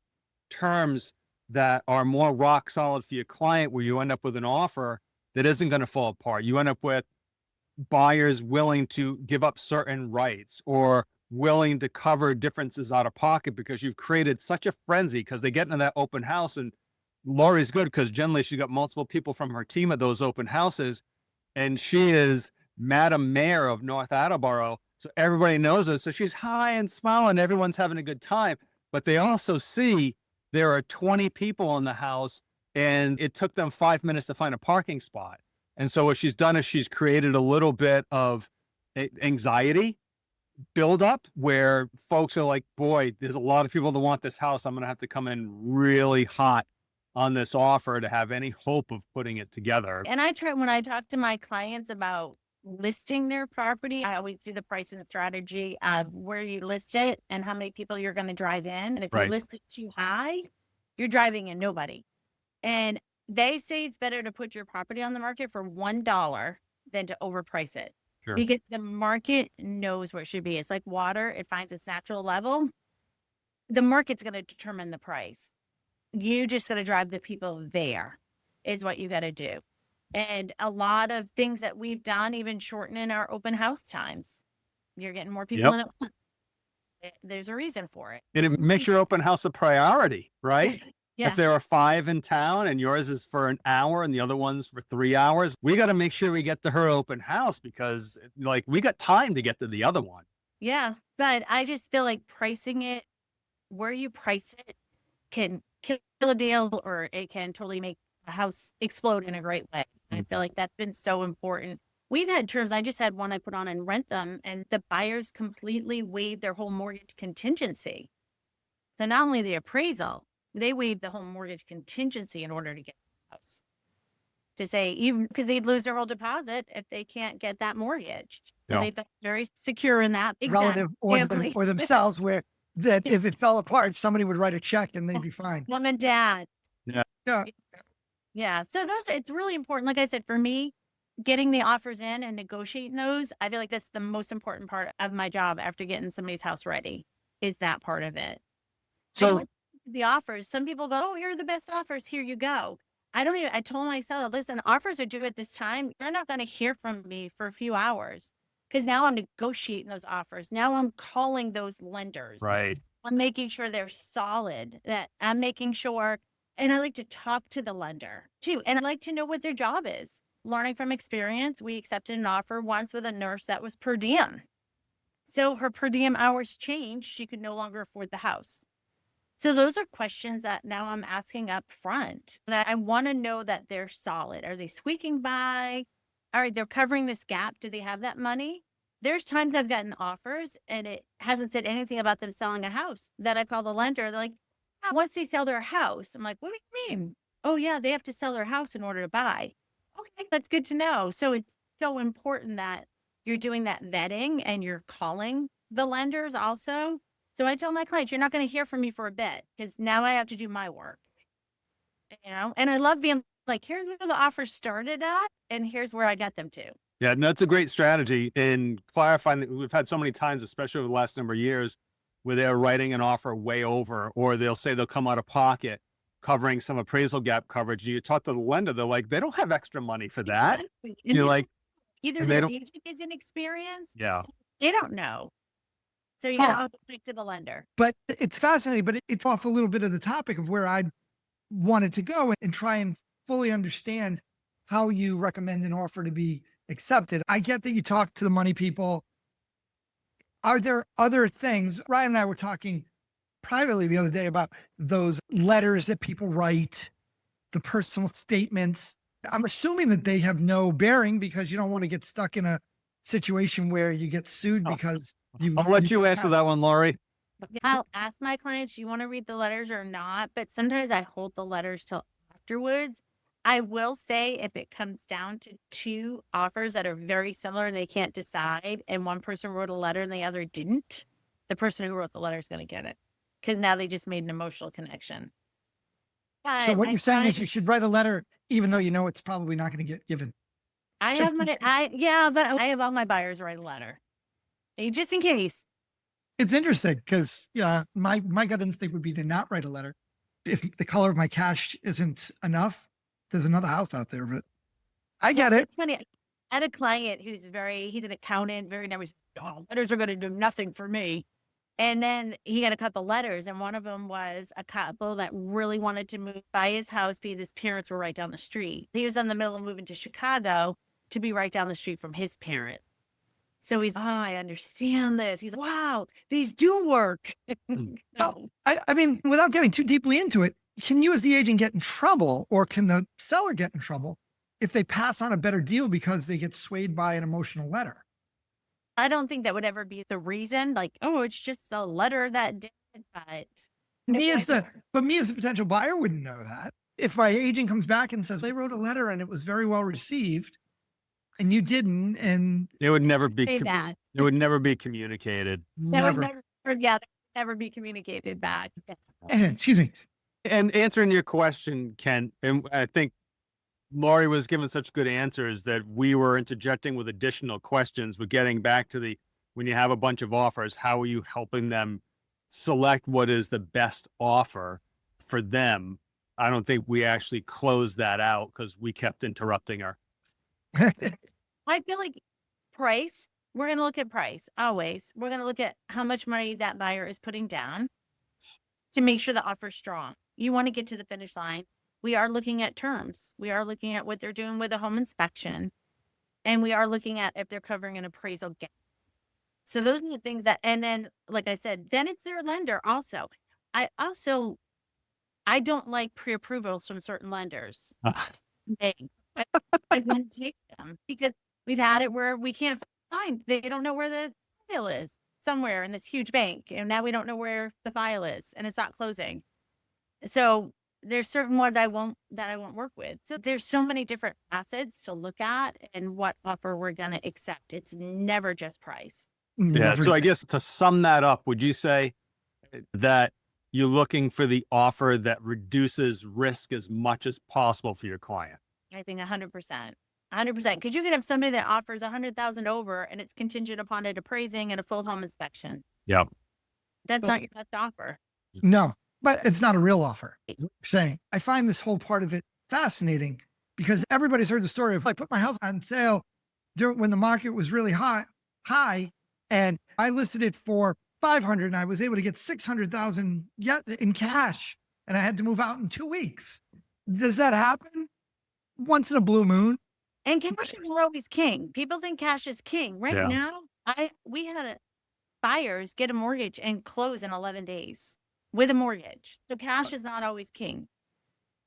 terms that are more rock solid for your client, where you end up with an offer that isn't going to fall apart. You end up with buyers willing to give up certain rights or willing to cover differences out of pocket because you've created such a frenzy because they get into that open house. And Lori's good because generally she's got multiple people from her team at those open houses. And she is Madam Mayor of North Attleboro. So everybody knows her. So she's high and smiling. Everyone's having a good time. But they also see there are 20 people in the house and it took them 5 minutes to find a parking spot. And so what she's done is she's created a little bit of anxiety buildup where folks are like, boy, there's a lot of people that want this house. I'm going to have to come in really hot on this offer to have any hope of putting it together. And when I talk to my clients about listing their property, I always do the pricing strategy of where you list it and how many people you're going to drive in. And if you list it too high, you're driving in nobody. And they say it's better to put your property on the market for $1 than to overprice it. Sure. Because the market knows where it should be. It's like water. It finds its natural level. The market's going to determine the price. You just got to drive the people there is what you got to do. And a lot of things that we've done, even shortening our open house times, you're getting more people in it. There's a reason for it. And it makes your open house a priority, right? Yeah. If there are 5 in town and yours is for an hour and the other one's for 3 hours, we got to make sure we get to her open house because like we got time to get to the other one. Yeah. But I just feel like pricing it where you price it can kill a deal or it can totally make a house explode in a great way. I feel like that's been so important. We've had terms. I just had one I put on and rent them, and the buyers completely waived their whole mortgage contingency. So not only the appraisal, they waived the whole mortgage contingency in order to get the house. To say, even because they'd lose their whole deposit if they can't get that mortgage. So they felt very secure in that. Relative or themselves, where that if it fell apart, somebody would write a check and they'd be fine. Mom and dad. Yeah. Yeah. So it's really important. Like I said, for me, getting the offers in and negotiating those, I feel like that's the most important part of my job after getting somebody's house ready, is that part of it. So the offers, some people go, oh, here are the best offers. Here you go. I told my seller, listen, offers are due at this time. You're not going to hear from me for a few hours because now I'm negotiating those offers. Now I'm calling those lenders. Right. I'm making sure they're solid, that I'm making sure. And I like to talk to the lender too. And I like to know what their job is. Learning from experience, we accepted an offer once with a nurse that was per diem. So her per diem hours changed. She could no longer afford the house. So those are questions that now I'm asking up front, that I want to know that they're solid. Are they squeaking by? All right, they're covering this gap. Do they have that money? There's times I've gotten offers and it hasn't said anything about them selling a house that I call the lender. They're like, once they sell their house, I'm like, what do you mean? Oh yeah, they have to sell their house in order to buy. Okay, that's good to know. So it's so important that you're doing that vetting and you're calling the lenders also. So I tell my clients, you're not going to hear from me for a bit because now I have to do my work. And I love being like, here's where the offer started at and here's where I got them to. Yeah, no, that's a great strategy. And clarifying that we've had so many times, especially over the last number of years, where they're writing an offer way over, or they'll say they'll come out of pocket covering some appraisal gap coverage. You talk to the lender, they're like, they don't have extra money for that. Exactly. You're like, either their agent is inexperienced. Yeah. They don't know. So you got to speak to the lender. But it's fascinating, but it's off a little bit of the topic of where I wanted to go and try and fully understand how you recommend an offer to be accepted. I get that you talk to the money people. Are there other things? Ryan and I were talking privately the other day about those letters that people write, the personal statements. I'm assuming that they have no bearing because you don't want to get stuck in a situation where you get sued because I'll let you answer that one, Lori. I'll ask my clients, you want to read the letters or not? But sometimes I hold the letters till afterwards. I will say if it comes down to two offers that are very similar and they can't decide, and one person wrote a letter and the other didn't, the person who wrote the letter is going to get it because now they just made an emotional connection. So what I you're saying is find- you should write a letter, even though you know it's probably not going to get given. I have my, but I have all my buyers write a letter. Just in case. It's interesting because my gut instinct would be to not write a letter. If the color of my cash isn't enough, there's another house out there, but I get it. It's funny. I had a client he's an accountant, very nervous. Oh, letters are going to do nothing for me. And then he got a couple letters, and one of them was a couple that really wanted to buy his house because his parents were right down the street. He was in the middle of moving to Chicago to be right down the street from his parents. So he's, I understand this. He's like, wow, these do work. Well, I mean, without getting too deeply into it, can you as the agent get in trouble, or can the seller get in trouble if they pass on a better deal because they get swayed by an emotional letter? I don't think that would ever be the reason. Like, oh, it's just a letter that did, but me as the potential buyer wouldn't know that. If my agent comes back and says they wrote a letter and it was very well received, and you didn't, and It would never be. say that. It would never be communicated. That would never be communicated back. Excuse me. And answering your question, Ken, and I think Lori was giving such good answers that we were interjecting with additional questions, but getting back to when you have a bunch of offers, how are you helping them select what is the best offer for them? I don't think we actually closed that out because we kept interrupting her. I feel like price, we're going to look at price always. We're going to look at how much money that buyer is putting down to make sure the offer is strong. You want to get to the finish line. We are looking at terms. We are looking at what they're doing with a home inspection. And we are looking at if they're covering an appraisal gap. So those are the things that, and then, like I said, then it's their lender also. I don't like pre-approvals from certain lenders. I wouldn't take them because we've had it where we can't find, they don't know where the file is somewhere in this huge bank. And now we don't know where the file is and it's not closing. So there's certain ones I won't work with. So there's so many different assets to look at and what offer we're going to accept. It's never just price. Yeah. So I guess to sum that up, would you say that you're looking for the offer that reduces risk as much as possible for your client? I think 100%. 100%. Because you could have somebody that offers $100,000 over and it's contingent upon it appraising and a full home inspection. Yep. That's not your best offer. No, but it's not a real offer. Saying, I find this whole part of it fascinating because everybody's heard the story of I put my house on sale when the market was really high, and I listed it for 500 and I was able to get 600,000 in cash, and I had to move out in 2 weeks. Does that happen once in a blue moon? And cash is always king. People think cash is king. Right now, we had buyers get a mortgage and close in 11 days with a mortgage. So cash is not always king.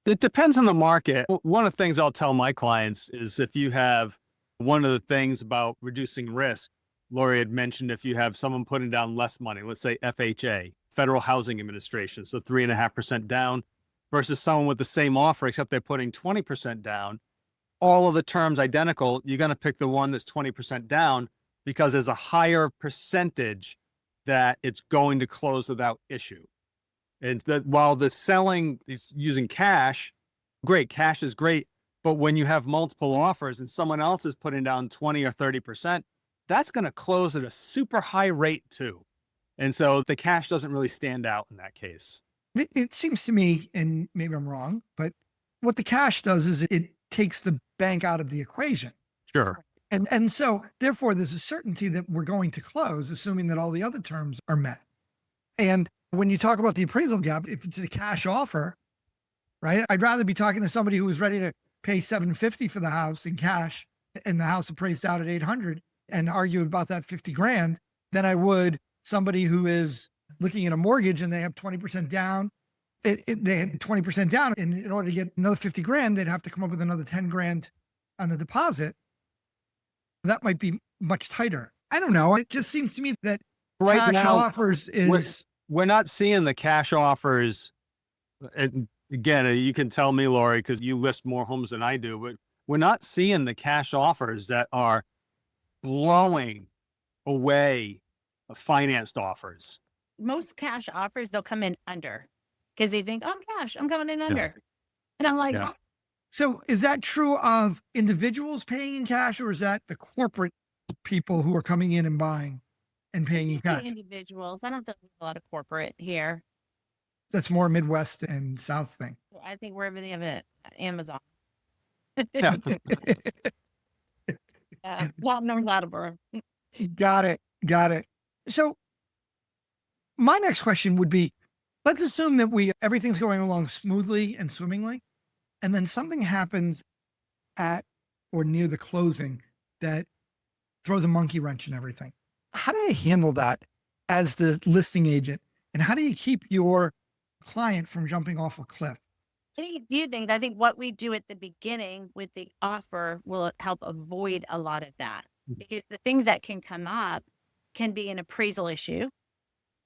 It depends on the market. One of the things I'll tell my clients is if you have one of the things about reducing risk, Lori had mentioned if you have someone putting down less money, let's say FHA, Federal Housing Administration, so 3.5% down versus someone with the same offer, except they're putting 20% down, all of the terms identical, you're going to pick the one that's 20% down because there's a higher percentage that it's going to close without issue. And that while the selling is using cash, great, cash is great. But when you have multiple offers and someone else is putting down 20 or 30%, that's going to close at a super high rate too. And so the cash doesn't really stand out in that case. It seems to me, and maybe I'm wrong, but what the cash does is it takes the bank out of the equation. Sure. And so therefore there's a certainty that we're going to close, assuming that all the other terms are met. And when you talk about the appraisal gap, if it's a cash offer, right? I'd rather be talking to somebody who is ready to pay $750 for the house in cash and the house appraised out at $800 and argue about that $50,000 than I would somebody who is looking at a mortgage and they have 20% down. They had 20% down, and in order to get another $50,000, they'd have to come up with another $10,000 on the deposit. that might be much tighter. I don't know. It just seems to me that Right cash now, offers is we're not seeing the cash offers. And again, you can tell me, Lori, because you list more homes than I do, but we're not seeing the cash offers that are blowing away financed offers. Most cash offers, they'll come in under because they think, oh, cash, I'm coming in under. And I'm like, Yeah. so is that true of individuals paying in cash, or is that the corporate people who are coming in and buying and paying in usually cash? individuals. I don't think there's a lot of corporate here. That's more Midwest and South thing. I think wherever they have it, Amazon. Yeah. Not North Attleboro. Got it. Got it. So my next question would be, let's assume that everything's going along smoothly and swimmingly, and then something happens at or near the closing that throws a monkey wrench in everything. How do you handle that as the listing agent? And how do you keep your client from jumping off a cliff? I think a few things. I think what we do at the beginning with the offer will help avoid a lot of that, because the things that can come up can be an appraisal issue.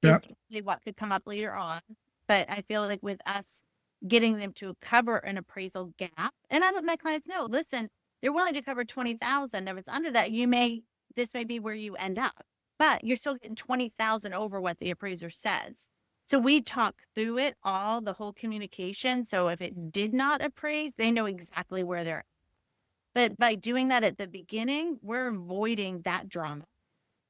Yeah. Is what could come up later on. But I feel like with us getting them to cover an appraisal gap, and I let my clients know, listen, they're willing to cover 20,000. If it's under that, this may be where you end up, but you're still getting 20,000 over what the appraiser says. So we talk through it all, the whole communication. So if it did not appraise, they know exactly where they're at. But by doing that at the beginning, we're avoiding that drama.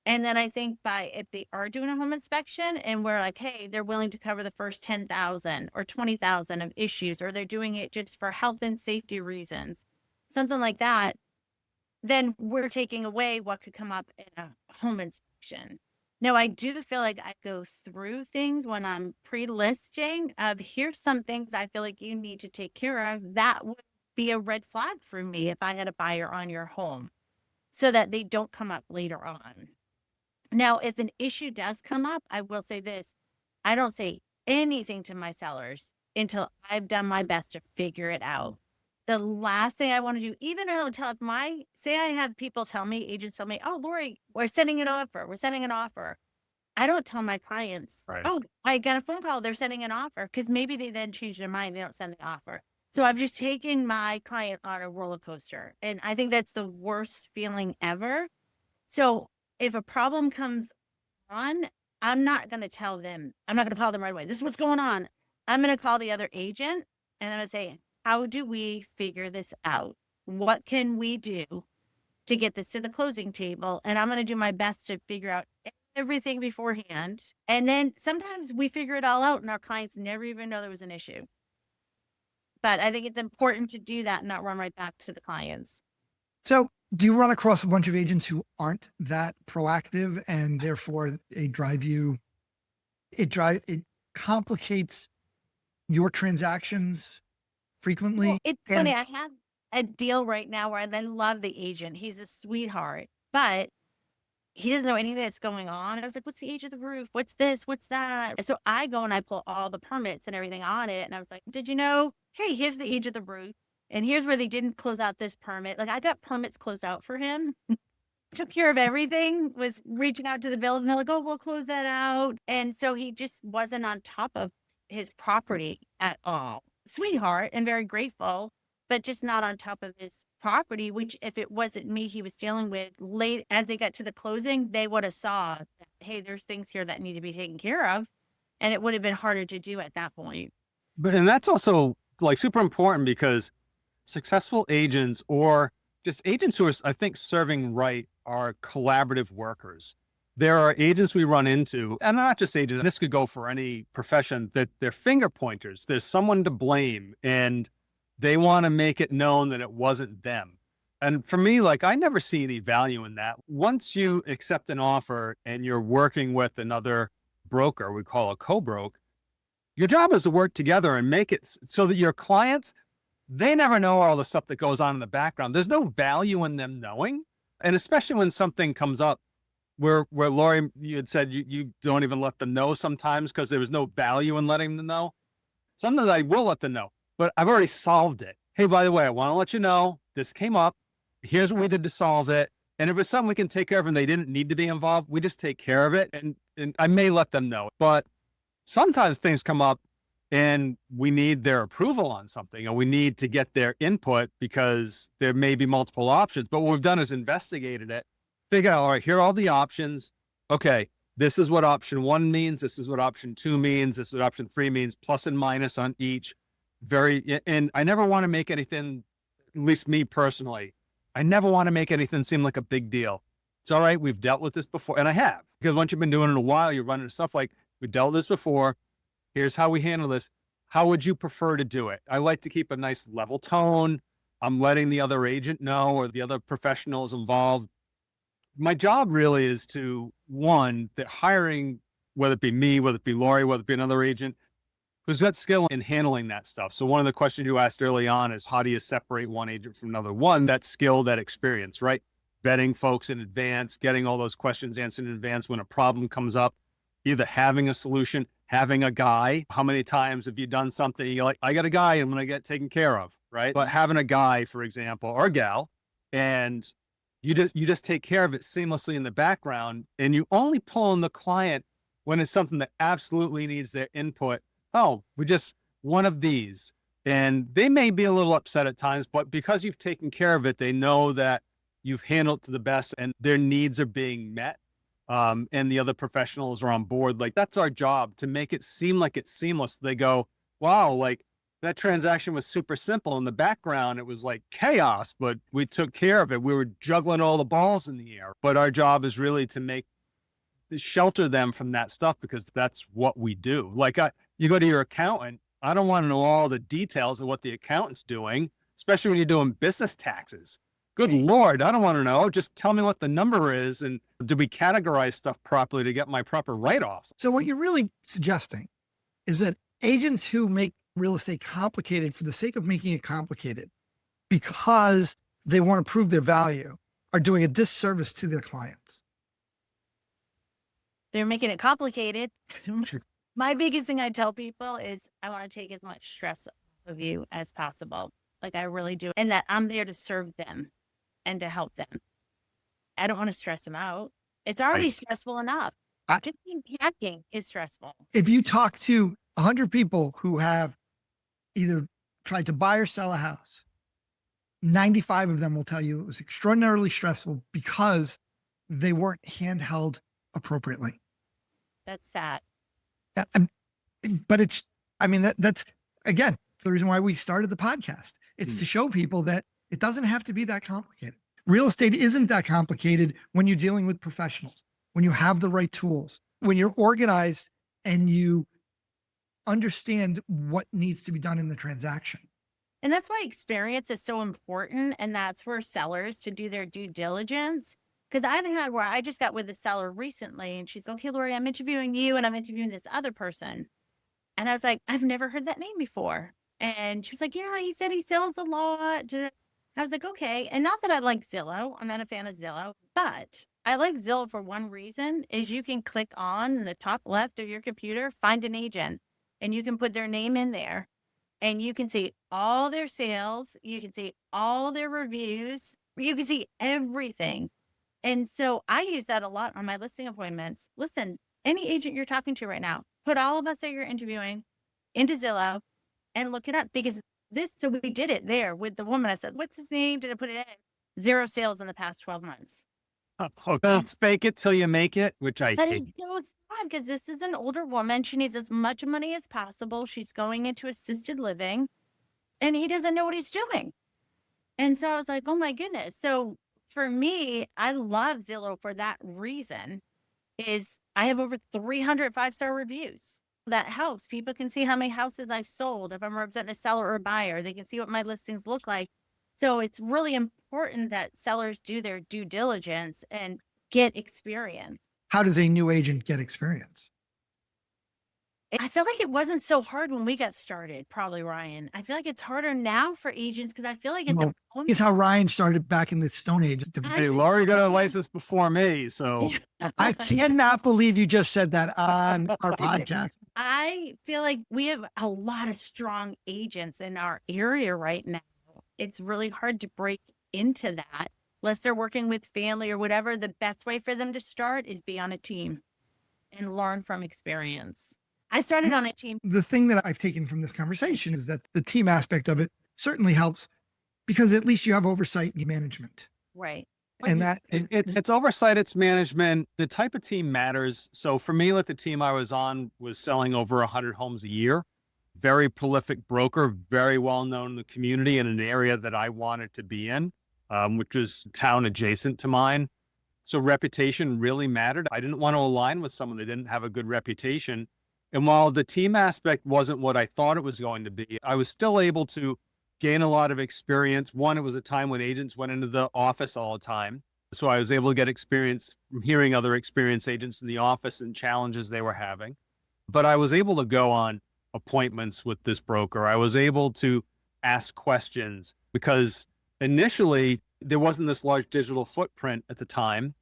And then I think if they are doing a home inspection and we're like, hey, they're willing to cover the first 10,000 or 20,000 of issues, or they're doing it just for health and safety reasons, something like that, then we're taking away what could come up in a home inspection. Now, I do feel like I go through things when I'm pre-listing of, here's some things I feel like you need to take care of. That would be a red flag for me if I had a buyer on your home, so that they don't come up later on. Now, if an issue does come up, I will say this. I don't say anything to my sellers until I've done my best to figure it out. The last thing I want to do, even say I have people agents tell me, oh, Lori, we're sending an offer. We're sending an offer. I don't tell my clients, Right. oh, I got a phone call. They're sending an offer, because maybe they then change their mind. They don't send the offer. So I've just taken my client on a roller coaster. And I think that's the worst feeling ever. So if a problem comes on, I'm not going to tell them. I'm not going to call them right away. This is what's going on. I'm going to call the other agent and I'm going to say, how do we figure this out? What can we do to get this to the closing table? And I'm going to do my best to figure out everything beforehand. And then sometimes we figure it all out and our clients never even know there was an issue. But I think it's important to do that and not run right back to the clients. So do you run across a bunch of agents who aren't that proactive, and therefore it complicates your transactions frequently? Well, it's funny. I have a deal right now where I love the agent. He's a sweetheart, but he doesn't know anything that's going on. And I was like, what's the age of the roof? What's this? What's that? And so I go and I pull all the permits and everything on it. And I was like, did you know, hey, here's the age of the roof. And here's where they didn't close out this permit. Like, I got permits closed out for him. Took care of everything, was reaching out to the builder and they're like, oh, we'll close that out. And so he just wasn't on top of his property at all. Sweetheart and very grateful, but just not on top of his property, which if it wasn't me he was dealing with, late as they got to the closing, they would have saw that, hey, there's things here that need to be taken care of. And it would have been harder to do at that point. And that's also like super important, because successful agents, or just agents who are, I think, serving right, are collaborative workers. There are agents we run into, and not just agents, this could go for any profession, that they're finger pointers. There's someone to blame and they want to make it known that it wasn't them. And for me, like, I never see any value in that. Once you accept an offer and you're working with another broker, we call a co-broke, your job is to work together and make it so that your clients, they never know all the stuff that goes on in the background. There's no value in them knowing. And especially when something comes up where Lori, you had said you don't even let them know sometimes because there was no value in letting them know. Sometimes I will let them know, but I've already solved it. Hey, by the way, I want to let you know this came up. Here's what we did to solve it. And if it's something we can take care of and they didn't need to be involved, we just take care of it. And I may let them know. But sometimes things come up and we need their approval on something, or we need to get their input because there may be multiple options. But what we've done is investigated it, figure out, all right, here are all the options. Okay, this is what option 1 means. This is what option 2 means. This is what option 3 means, plus and minus on each. And I never want to make anything, at least me personally, I never want to make anything seem like a big deal. It's all right. We've dealt with this before. And I have, because once you've been doing it a while, you're running stuff like, we dealt with this before. Here's how we handle this. How would you prefer to do it? I like to keep a nice level tone. I'm letting the other agent know, or the other professionals involved. My job really is to, one, the hiring, whether it be me, whether it be Lori, whether it be another agent, who's got skill in handling that stuff. So one of the questions you asked early on is, how do you separate one agent from another? One, that skill, that experience, right? Vetting folks in advance, getting all those questions answered in advance when a problem comes up, either having a solution, having a guy. How many times have you done something, you're like, I got a guy, I'm going to get taken care of, right? But having a guy, for example, or a gal, and you just take care of it seamlessly in the background, and you only pull in the client when it's something that absolutely needs their input. Oh, we just one of these. And they may be a little upset at times, but because you've taken care of it, they know that you've handled it to the best and their needs are being met. And the other professionals are on board. Like, that's our job, to make it seem like it's seamless. They go, wow, like that transaction was super simple. In the background, it was like chaos, but we took care of it. We were juggling all the balls in the air. But our job is really to shelter them from that stuff, because that's what we do. Like, you go to your accountant, I don't want to know all the details of what the accountant's doing, especially when you're doing business taxes. Good Lord, I don't want to know. Just tell me what the number is, and do we categorize stuff properly to get my proper write-offs? So what you're really suggesting is that agents who make real estate complicated for the sake of making it complicated because they want to prove their value are doing a disservice to their clients. They're making it complicated. My biggest thing I tell people is, I want to take as much stress off of you as possible. Like, I really do. And that I'm there to serve them and to help them. I don't want to stress them out. It's already stressful enough. Just packing is stressful. If you talk to 100 people who have either tried to buy or sell a house, 95 of them will tell you it was extraordinarily stressful because they weren't handheld appropriately. That's sad. But that's again, the reason why we started the podcast. It's to show people that it doesn't have to be that complicated. Real estate isn't that complicated when you're dealing with professionals, when you have the right tools, when you're organized and you understand what needs to be done in the transaction. And that's why experience is so important. And that's where sellers to do their due diligence. Because I've had where I just got with a seller recently and she's, okay, Lori, I'm interviewing you and I'm interviewing this other person. And I was like, I've never heard that name before. And she was like, yeah, he said he sells a lot. I was like, okay. And not that I like Zillow. I'm not a fan of Zillow, but I like Zillow for one reason is you can click on in the top left of your computer, find an agent, and you can put their name in there and you can see all their sales. You can see all their reviews. You can see everything. And so I use that a lot on my listing appointments. Listen, any agent you're talking to right now, put all of us that you're interviewing into Zillow and look it up, because so we did it there with the woman. I said, what's his name? Did I put it in? 0 sales in the past 12 months. Fake it till you make it, which I But hate. it's so sad because this is an older woman. She needs as much money as possible. She's going into assisted living and he doesn't know what he's doing. And so I was like, oh my goodness. So for me, I love Zillow for that reason. Is I have over 300 5-star reviews. That helps. People can see how many houses I've sold. If I'm representing a seller or a buyer, they can see what my listings look like. So it's really important that sellers do their due diligence and get experience. How does a new agent get experience? I feel like it wasn't so hard when we got started, probably, Ryan. I feel like it's harder now for agents because I feel like It's how Ryan started back in the Stone Age. Hey, Lori got a license before me, so I cannot believe you just said that on our podcast. I feel like we have a lot of strong agents in our area right now. It's really hard to break into that. unless they're working with family or whatever, the best way for them to start is be on a team and learn from experience. I started on a team. The thing that I've taken from this conversation is that the team aspect of it certainly helps because at least you have oversight and management. Right. And that It's oversight, it's management. The type of team matters. So for me, like the team I was on was selling over 100 homes a year. Very prolific broker, very well known in the community in an area that I wanted to be in, which was town adjacent to mine. So reputation really mattered. I didn't want to align with someone that didn't have a good reputation. And while the team aspect wasn't what I thought it was going to be, I was still able to gain a lot of experience. One, it was a time when agents went into the office all the time. So I was able to get experience from hearing other experienced agents in the office and challenges they were having. But I was able to go on appointments with this broker. I was able to ask questions because initially there wasn't this large digital footprint at the time.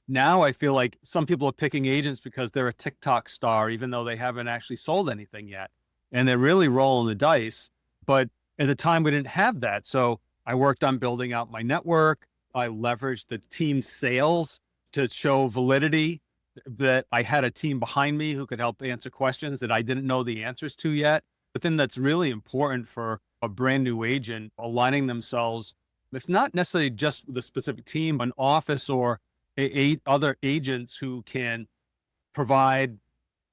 Now I feel like some people are picking agents because they're a TikTok star, even though they haven't actually sold anything yet. And they're really rolling the dice. But at the time we didn't have that. So I worked on building out my network. I leveraged the team sales to show validity that I had a team behind me who could help answer questions that I didn't know the answers to yet. The thing that's really important for a brand new agent, aligning themselves, if not necessarily just with a specific team, an office or other agents who can provide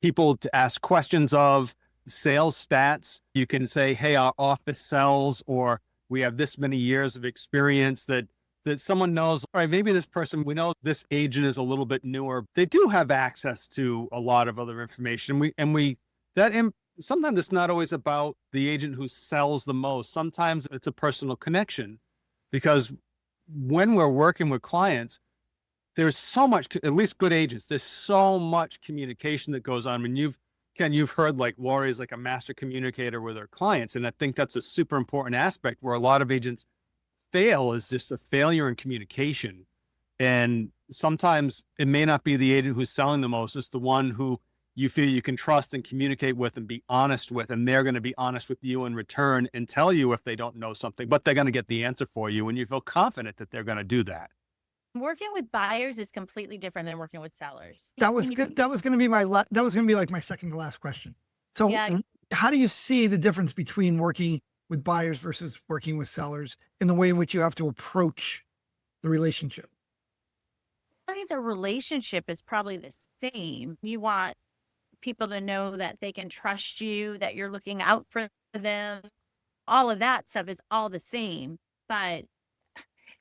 people to ask questions of sales stats. You can say, hey, our office sells, or we have this many years of experience that someone knows, all right, maybe this person, we know this agent is a little bit newer. They do have access to a lot of other information. Sometimes it's not always about the agent who sells the most. Sometimes it's a personal connection, because when we're working with clients, there's so much, at least good agents, there's so much communication that goes on. I mean, you've heard like Lori is like a master communicator with her clients. And I think that's a super important aspect where a lot of agents fail, is just a failure in communication. And sometimes it may not be the agent who's selling the most. It's the one who you feel you can trust and communicate with and be honest with. And they're going to be honest with you in return and tell you if they don't know something, but they're going to get the answer for you. And you feel confident that they're going to do that. Working with buyers is completely different than working with sellers. that was good. That was going to be like my second to last question. So Yeah. how do you see the difference between working with buyers versus working with sellers in the way in which you have to approach the relationship? I think the relationship is probably the same. You want people to know that they can trust you, that you're looking out for them. All of that stuff is all the same. But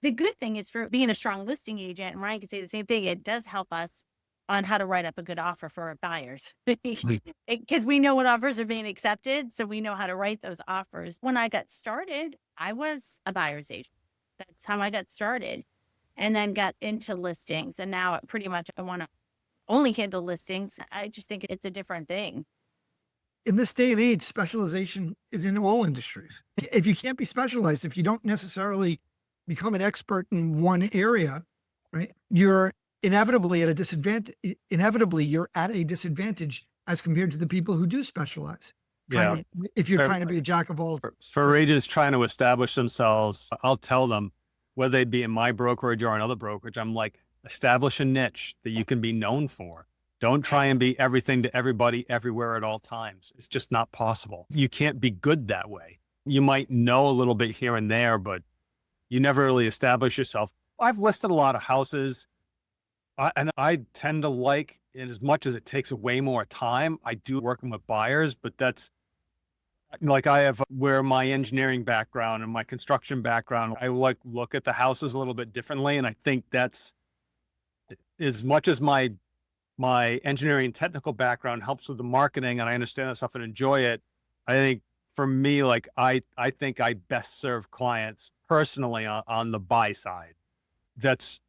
the good thing is, for being a strong listing agent, and Ryan can say the same thing, it does help us on how to write up a good offer for our buyers, because we know what offers are being accepted. So we know how to write those offers. When I got started, I was a buyer's agent. That's how I got started, and then got into listings. And now pretty much I want to only handle listings. I just think it's a different thing. In this day and age, specialization is in all industries. If you can't be specialized, if you don't necessarily become an expert in one area, right, you're inevitably at a disadvantage. Inevitably, you're at a disadvantage as compared to the people who do specialize. If you're trying to be a jack of all. For agents trying to establish themselves, I'll tell them, whether they'd be in my brokerage or another brokerage, I'm like, establish a niche that you can be known for. Don't try and be everything to everybody everywhere at all times. It's just not possible. You can't be good that way. You might know a little bit here and there, but you never really establish yourself. I've listed a lot of houses, and I tend to like, in as much as it takes way more time, I do working with buyers, but that's like, I have where my engineering background and my construction background, I like look at the houses a little bit differently. And I think that's, as much as my engineering and technical background helps with the marketing and I understand that stuff and enjoy it, I think for me, like I think I best serve clients personally on the buy side. That's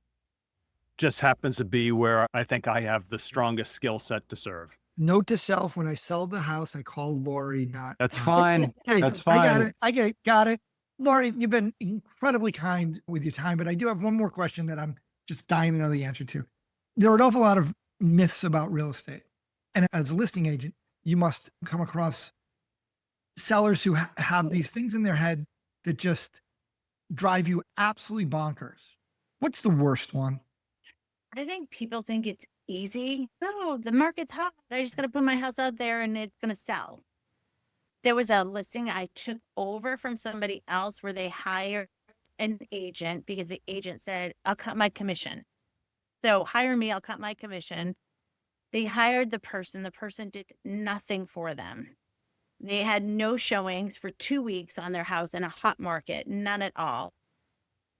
just happens to be where I think I have the strongest skill set to serve. Note to self: when I sell the house, I call Lori, not. That's fine. Hey, That's fine. I got it. Lori, you've been incredibly kind with your time, but I do have one more question that I'm just dying to know the answer to. There are an awful lot of myths about real estate. And as a listing agent, you must come across sellers who have these things in their head that just drive you absolutely bonkers. What's the worst one? I think people think it's easy. No, the market's hot. I just got to put my house out there and it's going to sell. There was a listing I took over from somebody else where they hired an agent because the agent said, I'll cut my commission. So hire me, I'll cut my commission. They hired the person. The person did nothing for them. They had no showings for 2 weeks on their house in a hot market, none at all.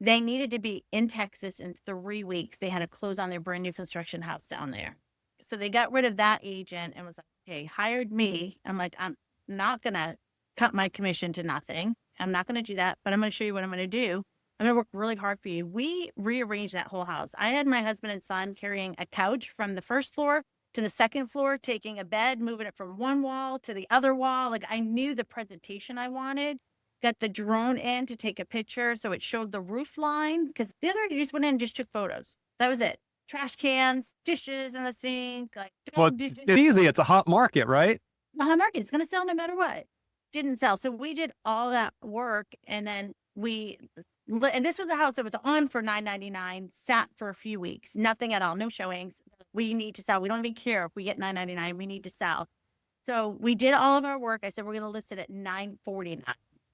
They needed to be in Texas in 3 weeks. They had to close on their brand new construction house down there. So they got rid of that agent and was like, okay, hired me. I'm like, I'm not going to cut my commission to nothing. I'm not going to do that, but I'm going to show you what I'm going to do. I'm going to work really hard for you. We rearranged that whole house. I had my husband and son carrying a couch from the first floor to the second floor, taking a bed, moving it from one wall to the other wall. Like I knew the presentation I wanted. Got the drone in to take a picture so it showed the roof line because the other just went in and just took photos. That was it. Trash cans, dishes in the sink. Like, Well, it's easy. It's a hot market, right? the hot market, it's going to sell no matter what. Didn't sell. So we did all that work and then and this was a house that was on for $9.99, sat for a few weeks, nothing at all, no showings. We need to sell. We don't even care if we get $9.99. We need to sell. So we did all of our work. I said, we're going to list it at $9.49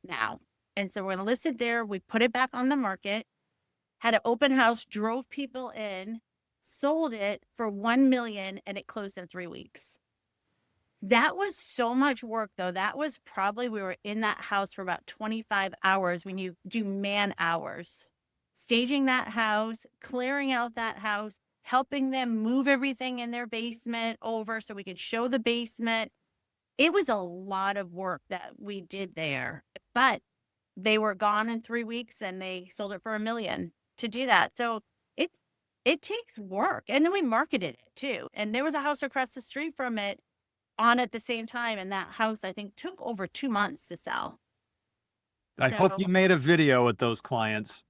now. And so we're going to list it there. We put it back on the market, had an open house, drove people in, sold it for $1 million, and it closed in 3 weeks. That was so much work though. That was probably, we were in that house for about 25 hours when you do man hours, staging that house, clearing out that house, helping them move everything in their basement over so we could show the basement. It was a lot of work that we did there, but they were gone in 3 weeks and they sold it for $1 million to do that. So it takes work. And then we marketed it too. And there was a house across the street from it on at the same time. And that house, I think, took over 2 months to sell. I hope you made a video with those clients.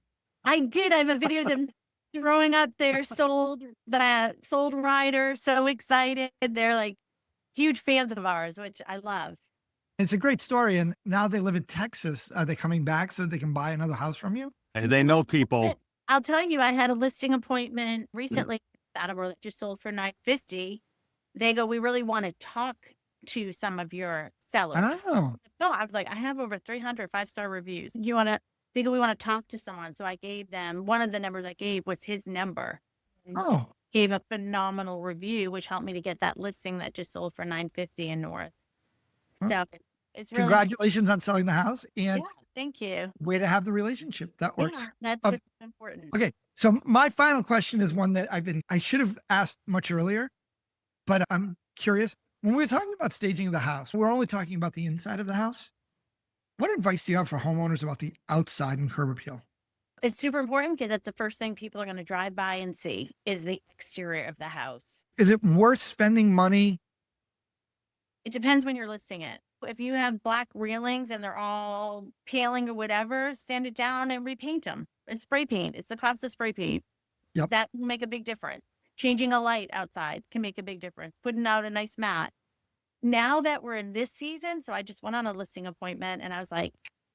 I did. I have a video of them throwing up their sold rider. So excited. They're like huge fans of ours, which I love. It's a great story. And now they live in Texas. Are they coming back so they can buy another house from you? Hey, they know people. I'll tell you, I had a listing appointment recently out of that just sold for $950. They go, we really want to talk to some of your sellers. Oh. No, I was like, I have over 300 5-star reviews. They go, we want to talk to someone. So I gave them, one of the numbers I gave was his number. And Oh. gave a phenomenal review, which helped me to get that listing that just sold for $950 in North. So it's really, Congratulations on selling the house and thank you. way to have the relationship. That works. Yeah, that's what's important. Okay. So my final question is one that I should have asked much earlier, but I'm curious. When we were talking about staging the house, we're only talking about the inside of the house. What advice do you have for homeowners about the outside and curb appeal? It's super important because that's the first thing people are going to drive by and see is the exterior of the house. Is it worth spending money? It depends when you're listing it. If you have black railings and they're all peeling or whatever, sand it down and repaint them. It's spray paint. It's the cost of spray paint. Yep. That will make a big difference. Changing a light outside can make a big difference. Putting out a nice mat. Now that we're in this season, so I just went on a listing appointment and I was like,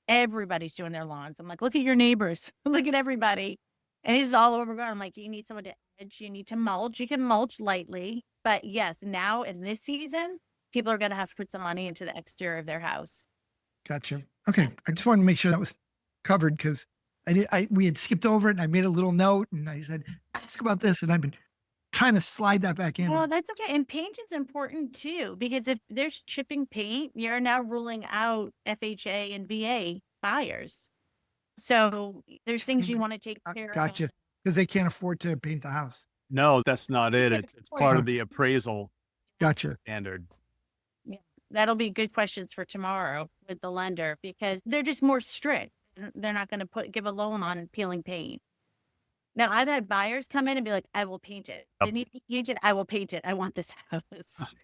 everybody's doing their lawns. I'm like, look at your neighbors. Look at everybody. And he's all overgrown. I'm like, you need someone to edge. You need to mulch. You can mulch lightly. But yes, now in this season, people are going to have to put some money into the exterior of their house. Gotcha. Okay. I just wanted to make sure that was covered because we had skipped over it and I made a little note and I said, ask about this. And I've been trying to slide that back in. Well, that's okay. And paint is important too, because if there's chipping paint, you're now ruling out FHA and VA buyers. So there's things you want to take care of. Gotcha. Because they can't afford to paint the house. No, that's not it. It's part of the appraisal Gotcha. standard. Yeah, that'll be good questions for tomorrow with the lender because they're just more strict. They're not going to give a loan on peeling paint. Now, I've had buyers come in and be like, I will paint it. It needs to be painted. I will paint it. I want this house.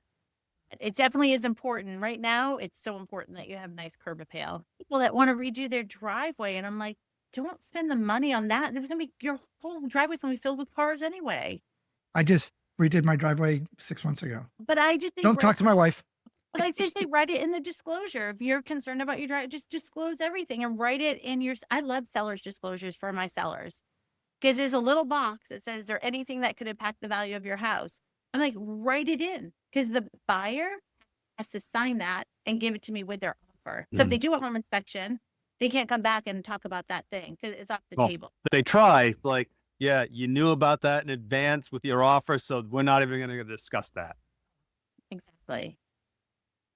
It definitely is important. Right now, it's so important that you have nice curb appeal. People that want to redo their driveway, and I'm like, don't spend the money on that. There's going to be, your whole driveway's going to be filled with cars anyway. I just redid my driveway 6 months ago. But I just think Don't talk to my wife. But I just say write it in the disclosure. If you're concerned about your drive, just disclose everything and write it in your. I love sellers disclosures for my sellers. because there's a little box that says, is there anything that could impact the value of your house? I'm like, write it in, because the buyer has to sign that and give it to me with their offer. So if they do a home inspection, they can't come back and talk about that thing because it's off the table. They try, like, yeah, you knew about that in advance with your offer, so we're not even going to discuss that. Exactly.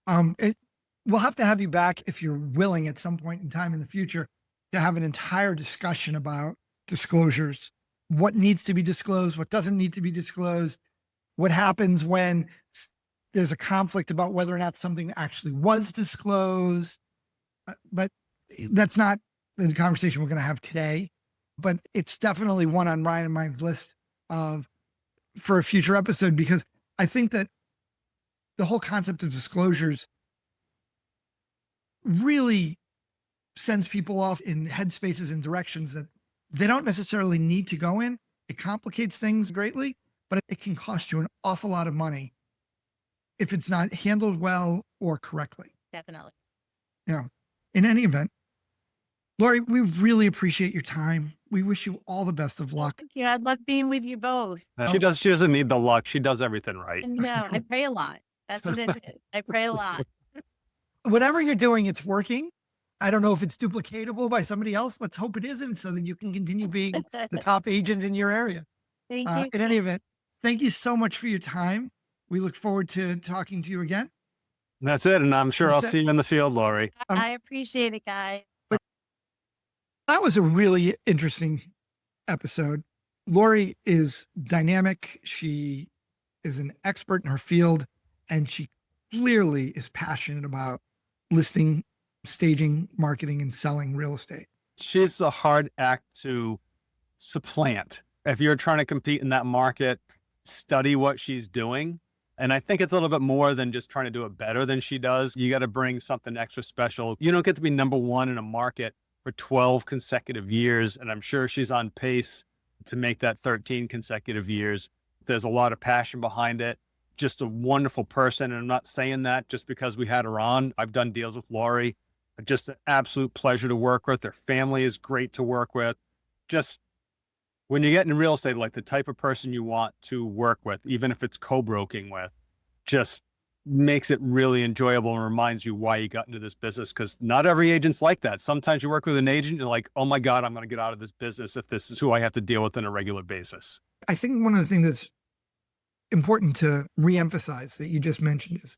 We'll have to have you back if you're willing at some point in time in the future to have an entire discussion about disclosures, what needs to be disclosed, what doesn't need to be disclosed, what happens when there's a conflict about whether or not something actually was disclosed. But that's not the conversation we're going to have today, but it's definitely one on Ryan and mine's list for a future episode, because I think that the whole concept of disclosures really sends people off in headspaces and directions that they don't necessarily need to go in. It complicates things greatly, but it can cost you an awful lot of money if it's not handled well or correctly. Definitely. Yeah. In any event, Lori, we really appreciate your time. We wish you all the best of luck. Thank you. I love being with you both. She doesn't need the luck. She does everything right. No, I pray a lot. That's what it is. I pray a lot. Whatever you're doing, it's working. I don't know if it's duplicatable by somebody else. Let's hope it isn't, so that you can continue being the top agent in your area. Thank you. In any event, thank you so much for your time. We look forward to talking to you again. That's it. And I'm sure I'll see you in the field, Lori. I appreciate it, guys. That was a really interesting episode. Lori is dynamic. She is an expert in her field, and she clearly is passionate about listing, staging, marketing, and selling real estate. She's a hard act to supplant. If you're trying to compete in that market, study what she's doing. And I think it's a little bit more than just trying to do it better than she does. You got to bring something extra special. You don't get to be number one in a market for 12 consecutive years. And I'm sure she's on pace to make that 13 consecutive years. There's a lot of passion behind it. Just a wonderful person. And I'm not saying that just because we had her on. I've done deals with Lori. Just an absolute pleasure to work with. Their family is great to work with. Just when you get in real estate, like the type of person you want to work with, even if it's co-broking with, just makes it really enjoyable and reminds you why you got into this business. Because not every agent's like that. Sometimes you work with an agent, you're like, oh my God, I'm going to get out of this business if this is who I have to deal with on a regular basis. I think one of the things that's important to reemphasize that you just mentioned is,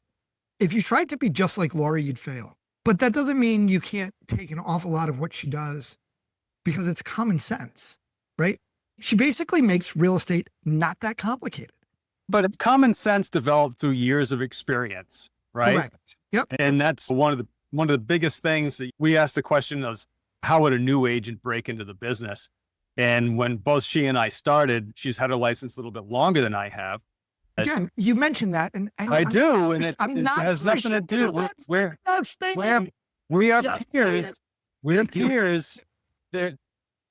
if you tried to be just like Lori, you'd fail. But that doesn't mean you can't take an awful lot of what she does, because it's common sense, right? She basically makes real estate not that complicated. But it's common sense developed through years of experience, right? Correct. Yep. And that's one of the biggest things that we asked the question is, how would a new agent break into the business? And when both she and I started, she's had her license a little bit longer than I have. Again, you mentioned that, and I do, and it not has nothing to do with we are peers. We're peers.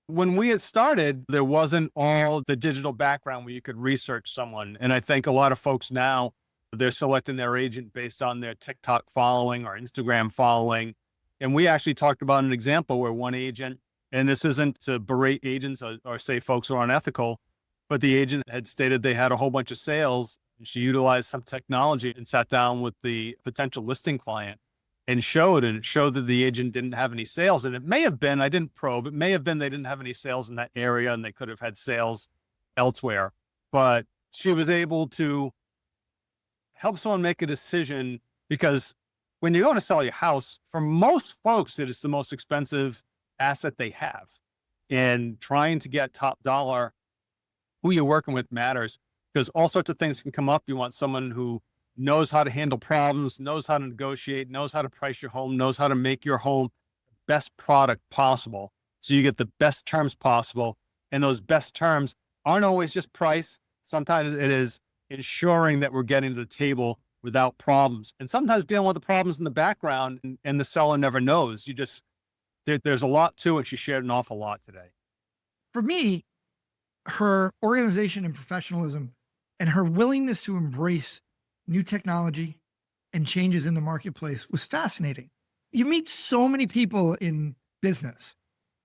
When we had started, there wasn't all the digital background where you could research someone. And I think a lot of folks now, they're selecting their agent based on their TikTok following or Instagram following. And we actually talked about an example where one agent, and this isn't to berate agents or say folks are unethical, but the agent had stated they had a whole bunch of sales. She utilized some technology and sat down with the potential listing client and it showed that the agent didn't have any sales. And it may have been, I didn't probe, it may have been they didn't have any sales in that area and they could have had sales elsewhere. But she was able to help someone make a decision, because when you're going to sell your house, for most folks, it is the most expensive asset they have. And trying to get top dollar, who you're working with matters, because all sorts of things can come up. You want someone who knows how to handle problems, knows how to negotiate, knows how to price your home, knows how to make your home the best product possible. So you get the best terms possible. And those best terms aren't always just price. Sometimes it is ensuring that we're getting to the table without problems. And sometimes dealing with the problems in the background and the seller never knows. There's a lot to it. She shared an awful lot today. For me, her organization and professionalism and her willingness to embrace new technology and changes in the marketplace was fascinating. You meet so many people in business,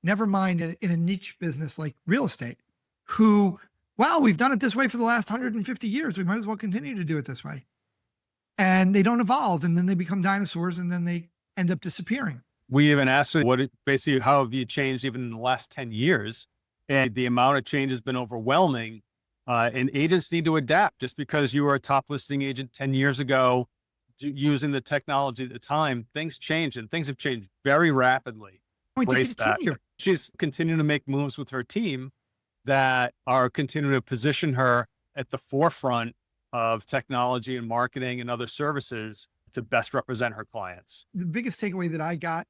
never mind in a niche business like real estate, who, well, we've done it this way for the last 150 years. We might as well continue to do it this way. And they don't evolve, and then they become dinosaurs, and then they end up disappearing. We even asked her basically, how have you changed even in the last 10 years? And the amount of change has been overwhelming. And agents need to adapt. Just because you were a top listing agent 10 years ago, using the technology at the time, things change, and things have changed very rapidly. Embrace that. She's continuing to make moves with her team that are continuing to position her at the forefront of technology and marketing and other services to best represent her clients. The biggest takeaway that I got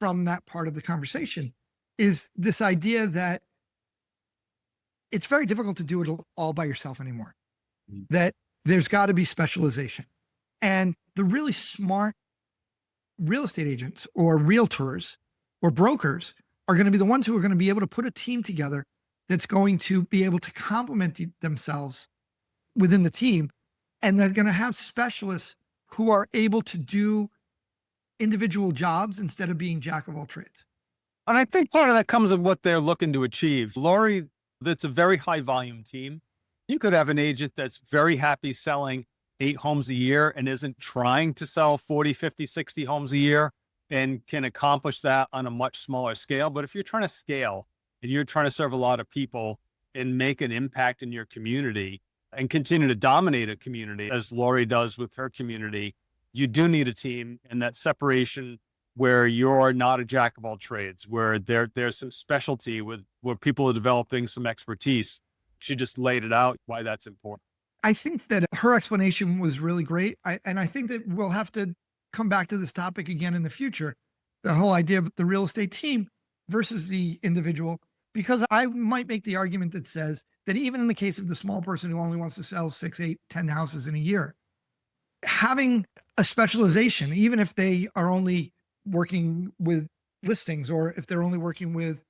from that part of the conversation is this idea that it's very difficult to do it all by yourself anymore, that there's got to be specialization. And the really smart real estate agents or realtors or brokers are going to be the ones who are going to be able to put a team together that's going to be able to complement themselves within the team. And they're going to have specialists who are able to do individual jobs instead of being jack of all trades. And I think part of that comes with what they're looking to achieve. Lori, that's a very high volume team. You could have an agent that's very happy selling 8 homes a year and isn't trying to sell 40, 50, 60 homes a year and can accomplish that on a much smaller scale. But if you're trying to scale and you're trying to serve a lot of people and make an impact in your community and continue to dominate a community, as Lori does with her community, you do need a team, and that separation where you're not a jack of all trades, where there's some specialty where people are developing some expertise. She just laid it out why that's important. I think that her explanation was really great. And I think that we'll have to come back to this topic again in the future, the whole idea of the real estate team versus the individual, because I might make the argument that says that even in the case of the small person who only wants to sell 6, 8, 10 houses in a year, having a specialization, even if they are only working with listings, or if they're only working with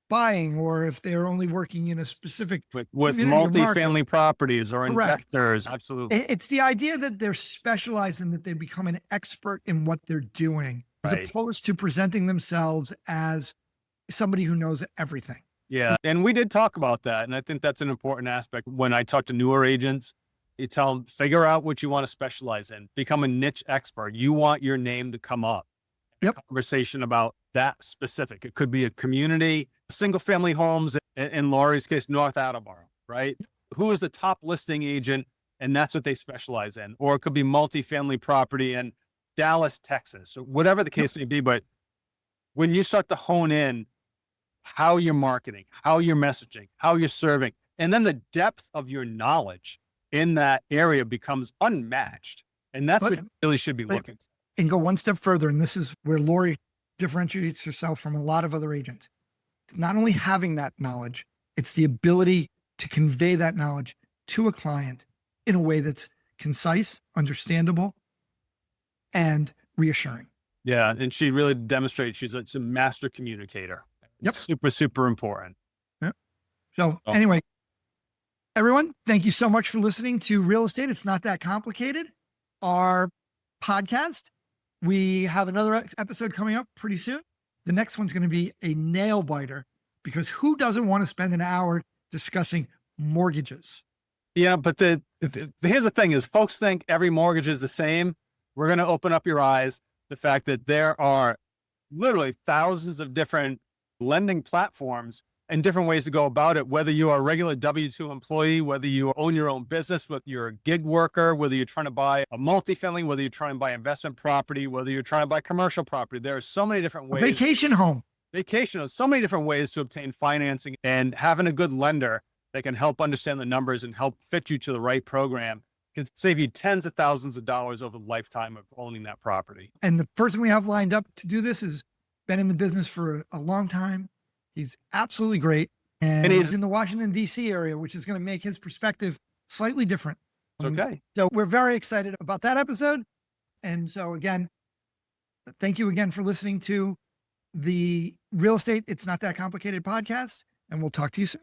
buying, or if they're only working in a specific with multifamily properties or Correct. investors. Absolutely. It's the idea that they're specialized and that they become an expert in what they're doing, as opposed to presenting themselves as somebody who knows everything. Yeah. And we did talk about that. And I think that's an important aspect. When I talk to newer agents, you tell them, figure out what you want to specialize in, become a niche expert. You want your name to come up. Yep. Conversation about that specific. It could be a community, single family homes, in Lori's case, North Attleboro, right? Who is the top listing agent? And that's what they specialize in. Or it could be multifamily property in Dallas, Texas, or whatever the case may be. But when you start to hone in how you're marketing, how you're messaging, how you're serving, and then the depth of your knowledge in that area becomes unmatched. And that's what you really should be looking for. And go one step further. And this is where Lori differentiates herself from a lot of other agents. Not only having that knowledge, it's the ability to convey that knowledge to a client in a way that's concise, understandable, and reassuring. Yeah. And she really demonstrates she's a master communicator. Yep. Super, super important. Yep. So anyway, everyone, thank you so much for listening to Real Estate It's Not That Complicated, our podcast. We have another episode coming up pretty soon. The next one's going to be a nail biter, because who doesn't want to spend an hour discussing mortgages? Yeah, but here's the thing is, folks think every mortgage is the same. We're going to open up your eyes. The fact that there are literally thousands of different lending platforms and different ways to go about it, whether you are a regular W-2 employee, whether you own your own business, whether you're a gig worker, whether you're trying to buy a multifamily, whether you're trying to buy investment property, whether you're trying to buy commercial property. There are so many different ways. Vacation home. So many different ways to obtain financing, and having a good lender that can help understand the numbers and help fit you to the right program can save you tens of thousands of dollars over the lifetime of owning that property. And the person we have lined up to do this has been in the business for a long time. He's absolutely great. And he's in the Washington, D.C. area, which is going to make his perspective slightly different. Okay. So we're very excited about that episode. And so again, thank you again for listening to the Real Estate It's Not That Complicated podcast. And we'll talk to you soon.